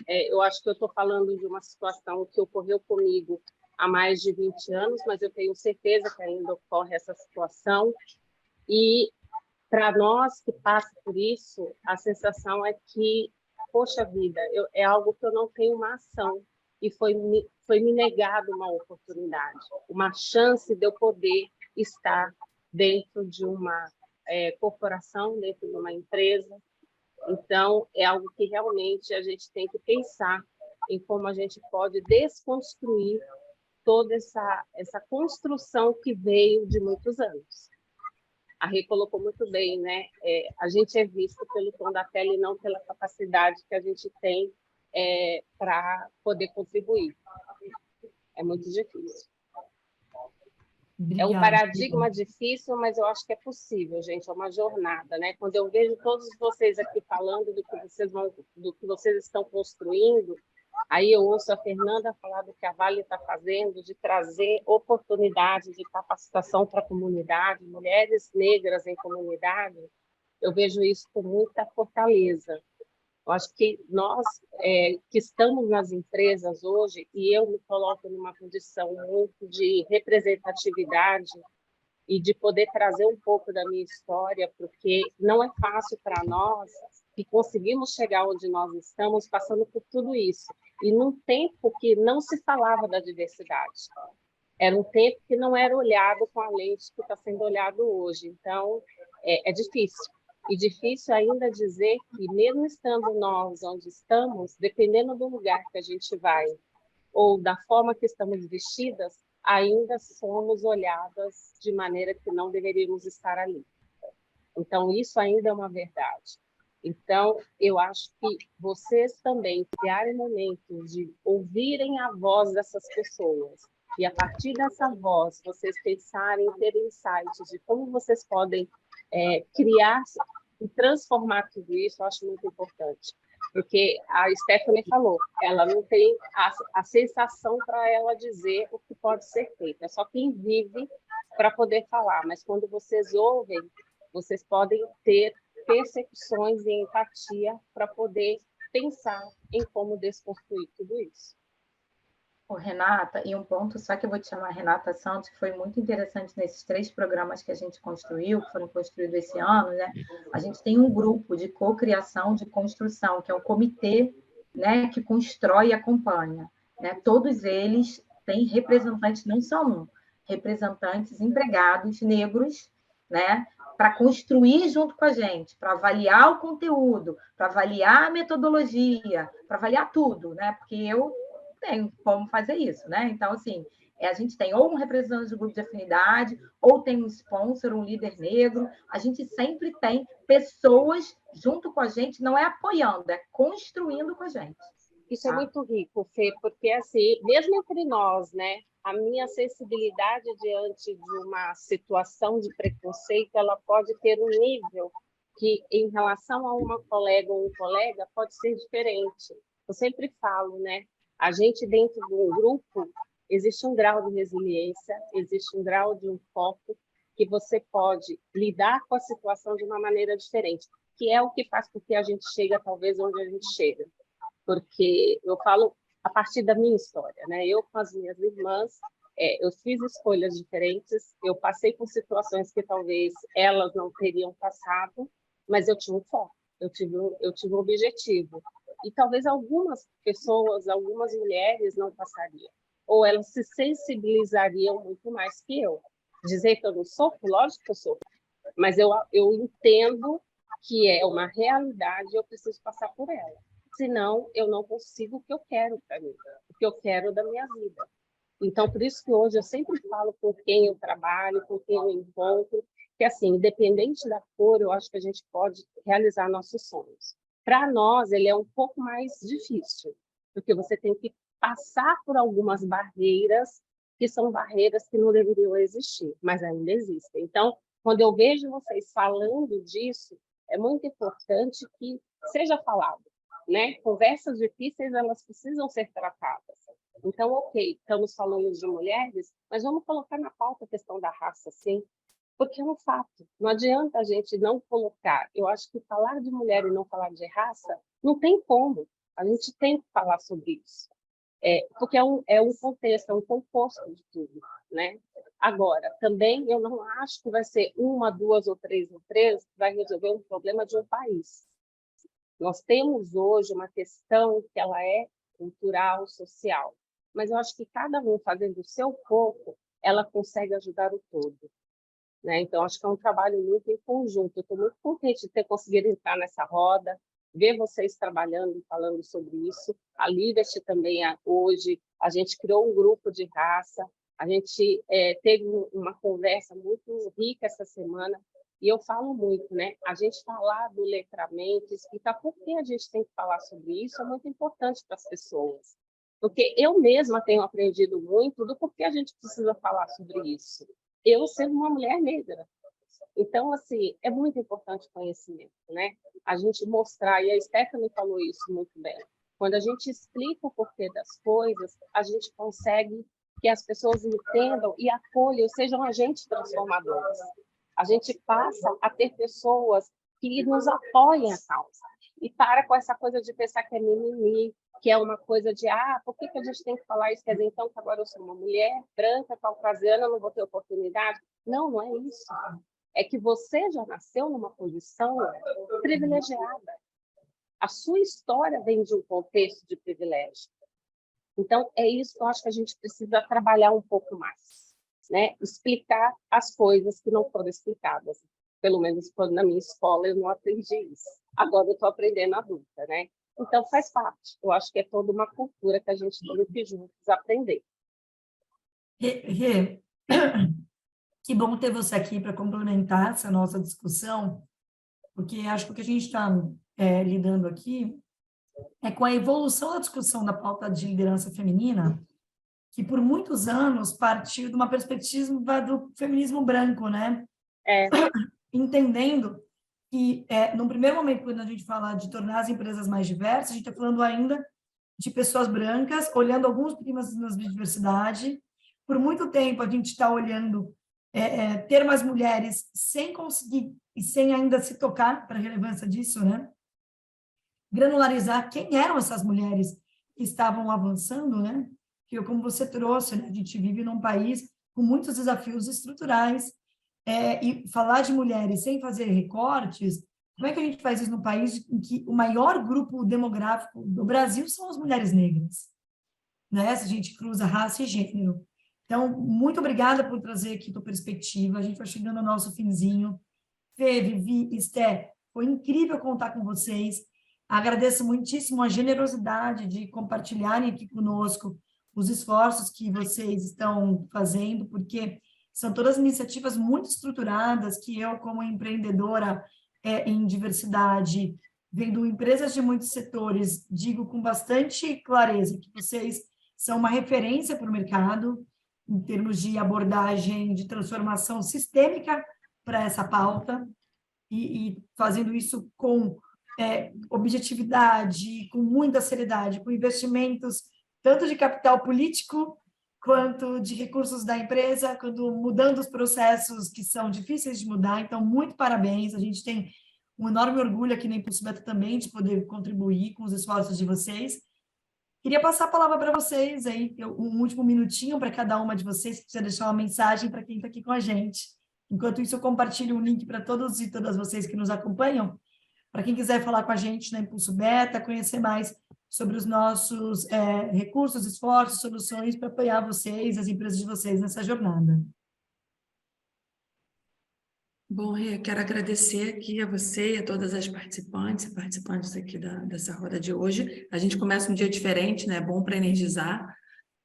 eu acho que eu estou falando de uma situação que ocorreu comigo há mais de 20 anos, mas eu tenho certeza que ainda ocorre essa situação, e para nós que passa por isso, a sensação é que, poxa vida, é algo que eu não tenho uma ação, e foi me negado uma oportunidade, uma chance de eu poder estar dentro de uma corporação, dentro de uma empresa. Então, é algo que realmente a gente tem que pensar em como a gente pode desconstruir toda essa construção que veio de muitos anos. A Rê colocou muito bem, né? A gente é visto pelo tom da pele e não pela capacidade que a gente tem para poder contribuir. É muito difícil. Obrigada. É um paradigma difícil, mas eu acho que é possível, gente. É uma jornada, né? Quando eu vejo todos vocês aqui falando do que vocês estão construindo, aí eu ouço a Fernanda falar do que a Vale está fazendo, de trazer oportunidades de capacitação para a comunidade, mulheres negras em comunidade. Eu vejo isso com muita fortaleza. Eu acho que nós que estamos nas empresas hoje, e eu me coloco numa condição muito de representatividade e de poder trazer um pouco da minha história, porque não é fácil para nós que conseguimos chegar onde nós estamos passando por tudo isso. E num tempo que não se falava da diversidade. Era um tempo que não era olhado com a lente que está sendo olhado hoje. Então, é difícil. E difícil ainda dizer que, mesmo estando nós onde estamos, dependendo do lugar que a gente vai, ou da forma que estamos vestidas, ainda somos olhadas de maneira que não deveríamos estar ali. Então, isso ainda é uma verdade. Então, eu acho que vocês também criarem momentos de ouvirem a voz dessas pessoas, e a partir dessa voz, vocês pensarem, terem insights de como vocês podem criar e transformar tudo isso, eu acho muito importante. Porque a Stephanie falou, ela não tem a sensação para ela dizer o que pode ser feito. É só quem vive para poder falar. Mas quando vocês ouvem, vocês podem ter percepções e empatia para poder pensar em como desconstruir tudo isso. Renata, e um ponto só que eu vou te chamar Renata Santos, que foi muito interessante nesses 3 programas que a gente construiu, que foram construídos esse ano, né? A gente tem um grupo de cocriação, de construção, que é um comitê, né, que constrói e acompanha, né? Todos eles têm representantes, não só um, representantes empregados negros, né, para construir junto com a gente, para avaliar o conteúdo, para avaliar a metodologia, para avaliar tudo, né? Porque eu tenho como fazer isso, né? Então, assim, a gente tem ou um representante do grupo de afinidade, ou tem um sponsor, um líder negro. A gente sempre tem pessoas junto com a gente, não é apoiando, é construindo com a gente. Isso é muito rico, Fê, porque, assim, mesmo entre nós, né, a minha sensibilidade diante de uma situação de preconceito, ela pode ter um nível que, em relação a uma colega ou um colega, pode ser diferente. Eu sempre falo, né, a gente dentro de um grupo, existe um grau de resiliência, existe um grau de um foco que você pode lidar com a situação de uma maneira diferente, que é o que faz com que a gente chegue, talvez, onde a gente chega. Porque eu falo a partir da minha história, né? Eu com as minhas irmãs, eu fiz escolhas diferentes, eu passei por situações que talvez elas não teriam passado, mas eu tinha um foco, eu tive um objetivo. E talvez algumas pessoas, algumas mulheres não passariam, ou elas se sensibilizariam muito mais que eu. Dizer que eu não sofro, lógico que eu sofro, mas eu entendo que é uma realidade e eu preciso passar por ela. Senão, eu não consigo o que eu quero para mim, o que eu quero da minha vida. Então, por isso que hoje eu sempre falo com quem eu trabalho, com quem eu encontro, Porque, assim, independente da cor, eu acho que a gente pode realizar nossos sonhos. Para nós, ele é um pouco mais difícil, porque você tem que passar por algumas barreiras, que são barreiras que não deveriam existir, mas ainda existem. Então, quando eu vejo vocês falando disso, é muito importante que seja falado, né? Conversas difíceis, elas precisam ser tratadas. Então, ok, estamos falando de mulheres, mas vamos colocar na pauta a questão da raça, sim, porque é um fato. Não adianta a gente não colocar. Eu acho que falar de mulher e não falar de raça, não tem como. A gente tem que falar sobre isso. Porque é um contexto, é um composto de tudo, né? Agora, também eu não acho que vai ser uma, duas ou três empresas que vai resolver um problema de um país. Nós temos hoje uma questão que ela é cultural, social, mas eu acho que cada um fazendo o seu pouco, ela consegue ajudar o todo, né? Então, acho que é um trabalho muito em conjunto. Eu estou muito contente de ter conseguido entrar nessa roda, ver vocês trabalhando e falando sobre isso. A Liberty também, hoje, a gente criou um grupo de raça, a gente teve uma conversa muito rica essa semana, e eu falo muito, né? A gente falar do letramento, explicar por que a gente tem que falar sobre isso, é muito importante para as pessoas. Porque eu mesma tenho aprendido muito do porquê a gente precisa falar sobre isso. Eu sendo uma mulher negra. Então, assim, é muito importante o conhecimento, né? A gente mostrar, e a Stephanie falou isso muito bem, quando a gente explica o porquê das coisas, a gente consegue que as pessoas entendam e acolham, sejam agentes transformadores. A gente passa a ter pessoas que nos apoiem a causa. E para com essa coisa de pensar que é mimimi, que é uma coisa de, por que a gente tem que falar isso? Quer dizer, então, que agora eu sou uma mulher branca, caucasiana, não vou ter oportunidade? Não, não é isso. É que você já nasceu numa posição privilegiada. A sua história vem de um contexto de privilégio. Então, é isso que eu acho que a gente precisa trabalhar um pouco mais, né? Explicar as coisas que não foram explicadas. Pelo menos quando na minha escola eu não aprendi isso. Agora eu estou aprendendo adulta, né? Então, faz parte. Eu acho que é toda uma cultura que a gente tem que juntos aprender. Rê, que bom ter você aqui para complementar essa nossa discussão, porque acho que o que a gente está lidando aqui é com a evolução da discussão da pauta de liderança feminina, que por muitos anos partiu de uma perspectiva do feminismo branco, né? Entendendo que, no primeiro momento, quando a gente fala de tornar as empresas mais diversas, a gente está falando ainda de pessoas brancas, olhando alguns primas na diversidade. Por muito tempo, a gente está olhando ter mais mulheres sem conseguir e sem ainda se tocar para a relevância disso, né? Granularizar quem eram essas mulheres que estavam avançando, né? Que, como você trouxe, né? A gente vive num país com muitos desafios estruturais, e falar de mulheres sem fazer recortes, como é que a gente faz isso num país em que o maior grupo demográfico do Brasil são as mulheres negras, né? Se a gente cruza raça e gênero. Então, muito obrigada por trazer aqui a tua perspectiva. A gente vai chegando ao nosso finzinho. Fê, Vivi, Esté, foi incrível contar com vocês. Agradeço muitíssimo a generosidade de compartilharem aqui conosco os esforços que vocês estão fazendo, porque são todas iniciativas muito estruturadas que eu, como empreendedora em diversidade, vendo empresas de muitos setores, digo com bastante clareza que vocês são uma referência para o mercado em termos de abordagem de transformação sistêmica para essa pauta e fazendo isso com objetividade, com muita seriedade, com investimentos tanto de capital político quanto de recursos da empresa, quando mudando os processos que são difíceis de mudar. Então, muito parabéns. A gente tem um enorme orgulho aqui na Impulso Beta também de poder contribuir com os esforços de vocês. Queria passar a palavra para vocês aí, um último minutinho para cada uma de vocês, que precisa deixar uma mensagem para quem está aqui com a gente. Enquanto isso, eu compartilho um link para todos e todas vocês que nos acompanham, para quem quiser falar com a gente na Impulso Beta, conhecer mais sobre os nossos recursos, esforços, soluções para apoiar vocês, as empresas de vocês nessa jornada. Bom, Rê, quero agradecer aqui a você e a todas as participantes e participantes aqui dessa roda de hoje. A gente começa um dia diferente, né? É bom para energizar,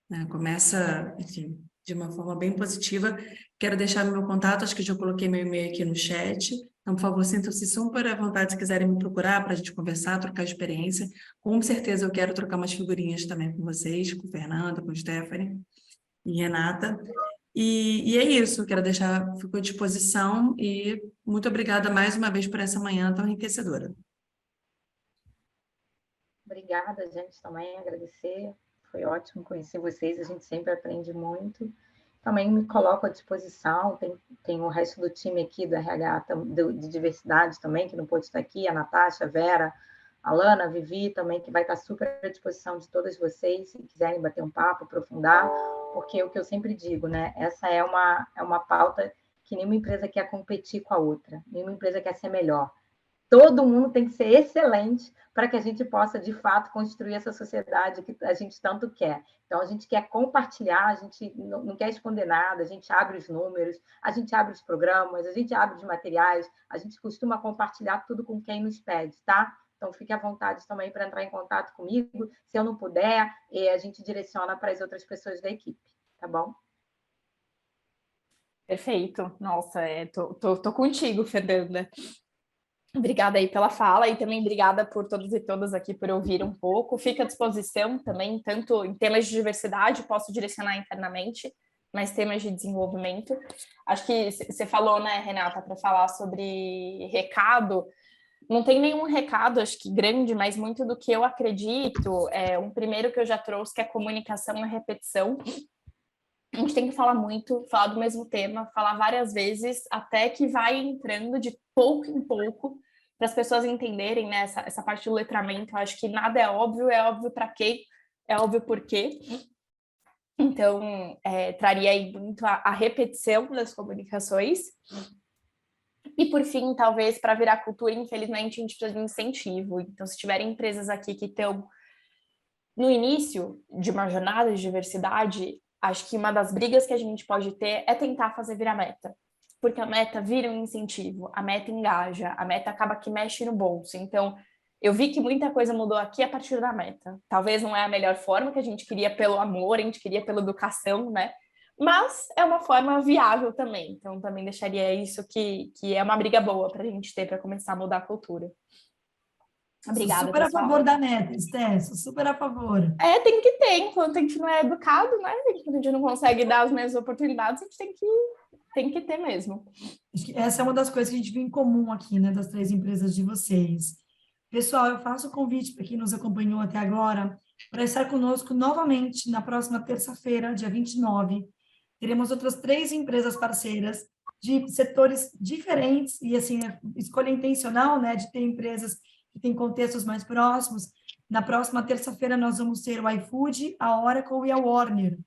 né? Começa, enfim, de uma forma bem positiva. Quero deixar meu contato, acho que já coloquei meu e-mail aqui no chat. Então, por favor, sintam-se super à vontade se quiserem me procurar para a gente conversar, trocar experiência. Com certeza eu quero trocar umas figurinhas também com vocês, com Fernanda, com Stephanie e Renata. E é isso, quero deixar, fico à disposição e muito obrigada mais uma vez por essa manhã tão enriquecedora. Obrigada, gente, também agradecer. Foi ótimo conhecer vocês, a gente sempre aprende muito. Também me coloco à disposição, tem o resto do time aqui do RH de diversidade também, que não pôde estar aqui, a Natasha, a Vera, a Lana, a Vivi também, que vai estar super à disposição de todas vocês, se quiserem bater um papo, aprofundar, porque o que eu sempre digo, né? Essa é uma pauta que nenhuma empresa quer competir com a outra, nenhuma empresa quer ser melhor. Todo mundo tem que ser excelente para que a gente possa, de fato, construir essa sociedade que a gente tanto quer. Então, a gente quer compartilhar, a gente não quer esconder nada, a gente abre os números, a gente abre os programas, a gente abre os materiais, a gente costuma compartilhar tudo com quem nos pede, tá? Então, fique à vontade também para entrar em contato comigo. Se eu não puder, a gente direciona para as outras pessoas da equipe, tá bom? Perfeito. Nossa, tô contigo, Fernanda. Obrigada aí pela fala e também obrigada por todos e todas aqui por ouvir um pouco. Fica à disposição também, tanto em temas de diversidade, posso direcionar internamente, mas temas de desenvolvimento. Acho que você falou, né, Renata, para falar sobre recado. Não tem nenhum recado, acho que grande, mas muito do que eu acredito. Um primeiro que eu já trouxe, que é comunicação e repetição. A gente tem que falar muito, falar do mesmo tema, falar várias vezes, até que vai entrando de pouco em pouco, para as pessoas entenderem, né, essa parte do letramento. Eu acho que nada é óbvio para quê, é óbvio por quê. Então, traria aí muito a repetição das comunicações. E, por fim, talvez, para virar cultura, infelizmente, a gente precisa de incentivo. Então, se tiverem empresas aqui que estão no início de uma jornada de diversidade, acho que uma das brigas que a gente pode ter é tentar fazer virar meta. Porque a meta vira um incentivo, a meta engaja, a meta acaba que mexe no bolso. Então, eu vi que muita coisa mudou aqui a partir da meta. Talvez não é a melhor forma, que a gente queria pelo amor, a gente queria pela educação, né? Mas é uma forma viável também. Então, também deixaria isso que é uma briga boa para a gente ter para começar a mudar a cultura. Obrigada, super pessoal. a favor da meta, Sté, sou super a favor. Tem que ter, enquanto a gente não é educado, né? Enquanto a gente não consegue dar as mesmas oportunidades, a gente tem que ter mesmo. Acho que essa é uma das coisas que a gente viu em comum aqui, né, das 3 empresas de vocês. Pessoal, eu faço o convite para quem nos acompanhou até agora para estar conosco novamente na próxima terça-feira, dia 29. Teremos outras 3 empresas parceiras de setores diferentes e, assim, escolha intencional, né, de ter empresas que têm contextos mais próximos. Na próxima terça-feira, nós vamos ter o iFood, a Oracle e a Warner.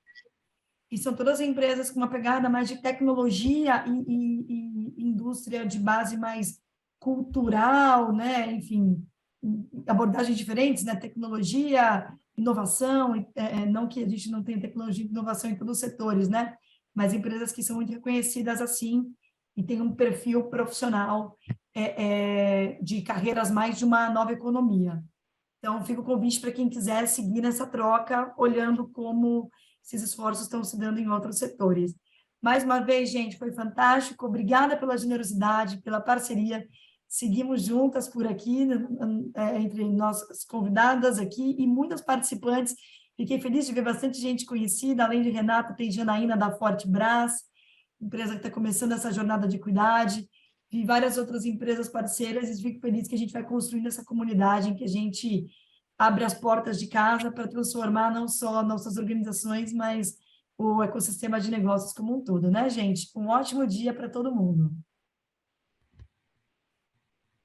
E são todas empresas com uma pegada mais de tecnologia e indústria de base mais cultural, né? Enfim, abordagens diferentes, né? Tecnologia, inovação, não que a gente não tenha tecnologia e inovação em todos os setores, né? Mas empresas que são muito reconhecidas assim e têm um perfil profissional de carreiras mais de uma nova economia. Então, fica o convite para quem quiser seguir nessa troca, olhando como esses esforços estão se dando em outros setores. Mais uma vez, gente, foi fantástico. Obrigada pela generosidade, pela parceria. Seguimos juntas por aqui, entre nossas convidadas aqui e muitas participantes. Fiquei feliz de ver bastante gente conhecida. Além de Renata, tem Janaína da Forte Brás, empresa que está começando essa jornada de cuidade. Vi várias outras empresas parceiras e fico feliz que a gente vai construindo essa comunidade em que a gente abre as portas de casa para transformar não só nossas organizações, mas o ecossistema de negócios como um todo, né, gente? Um ótimo dia para todo mundo.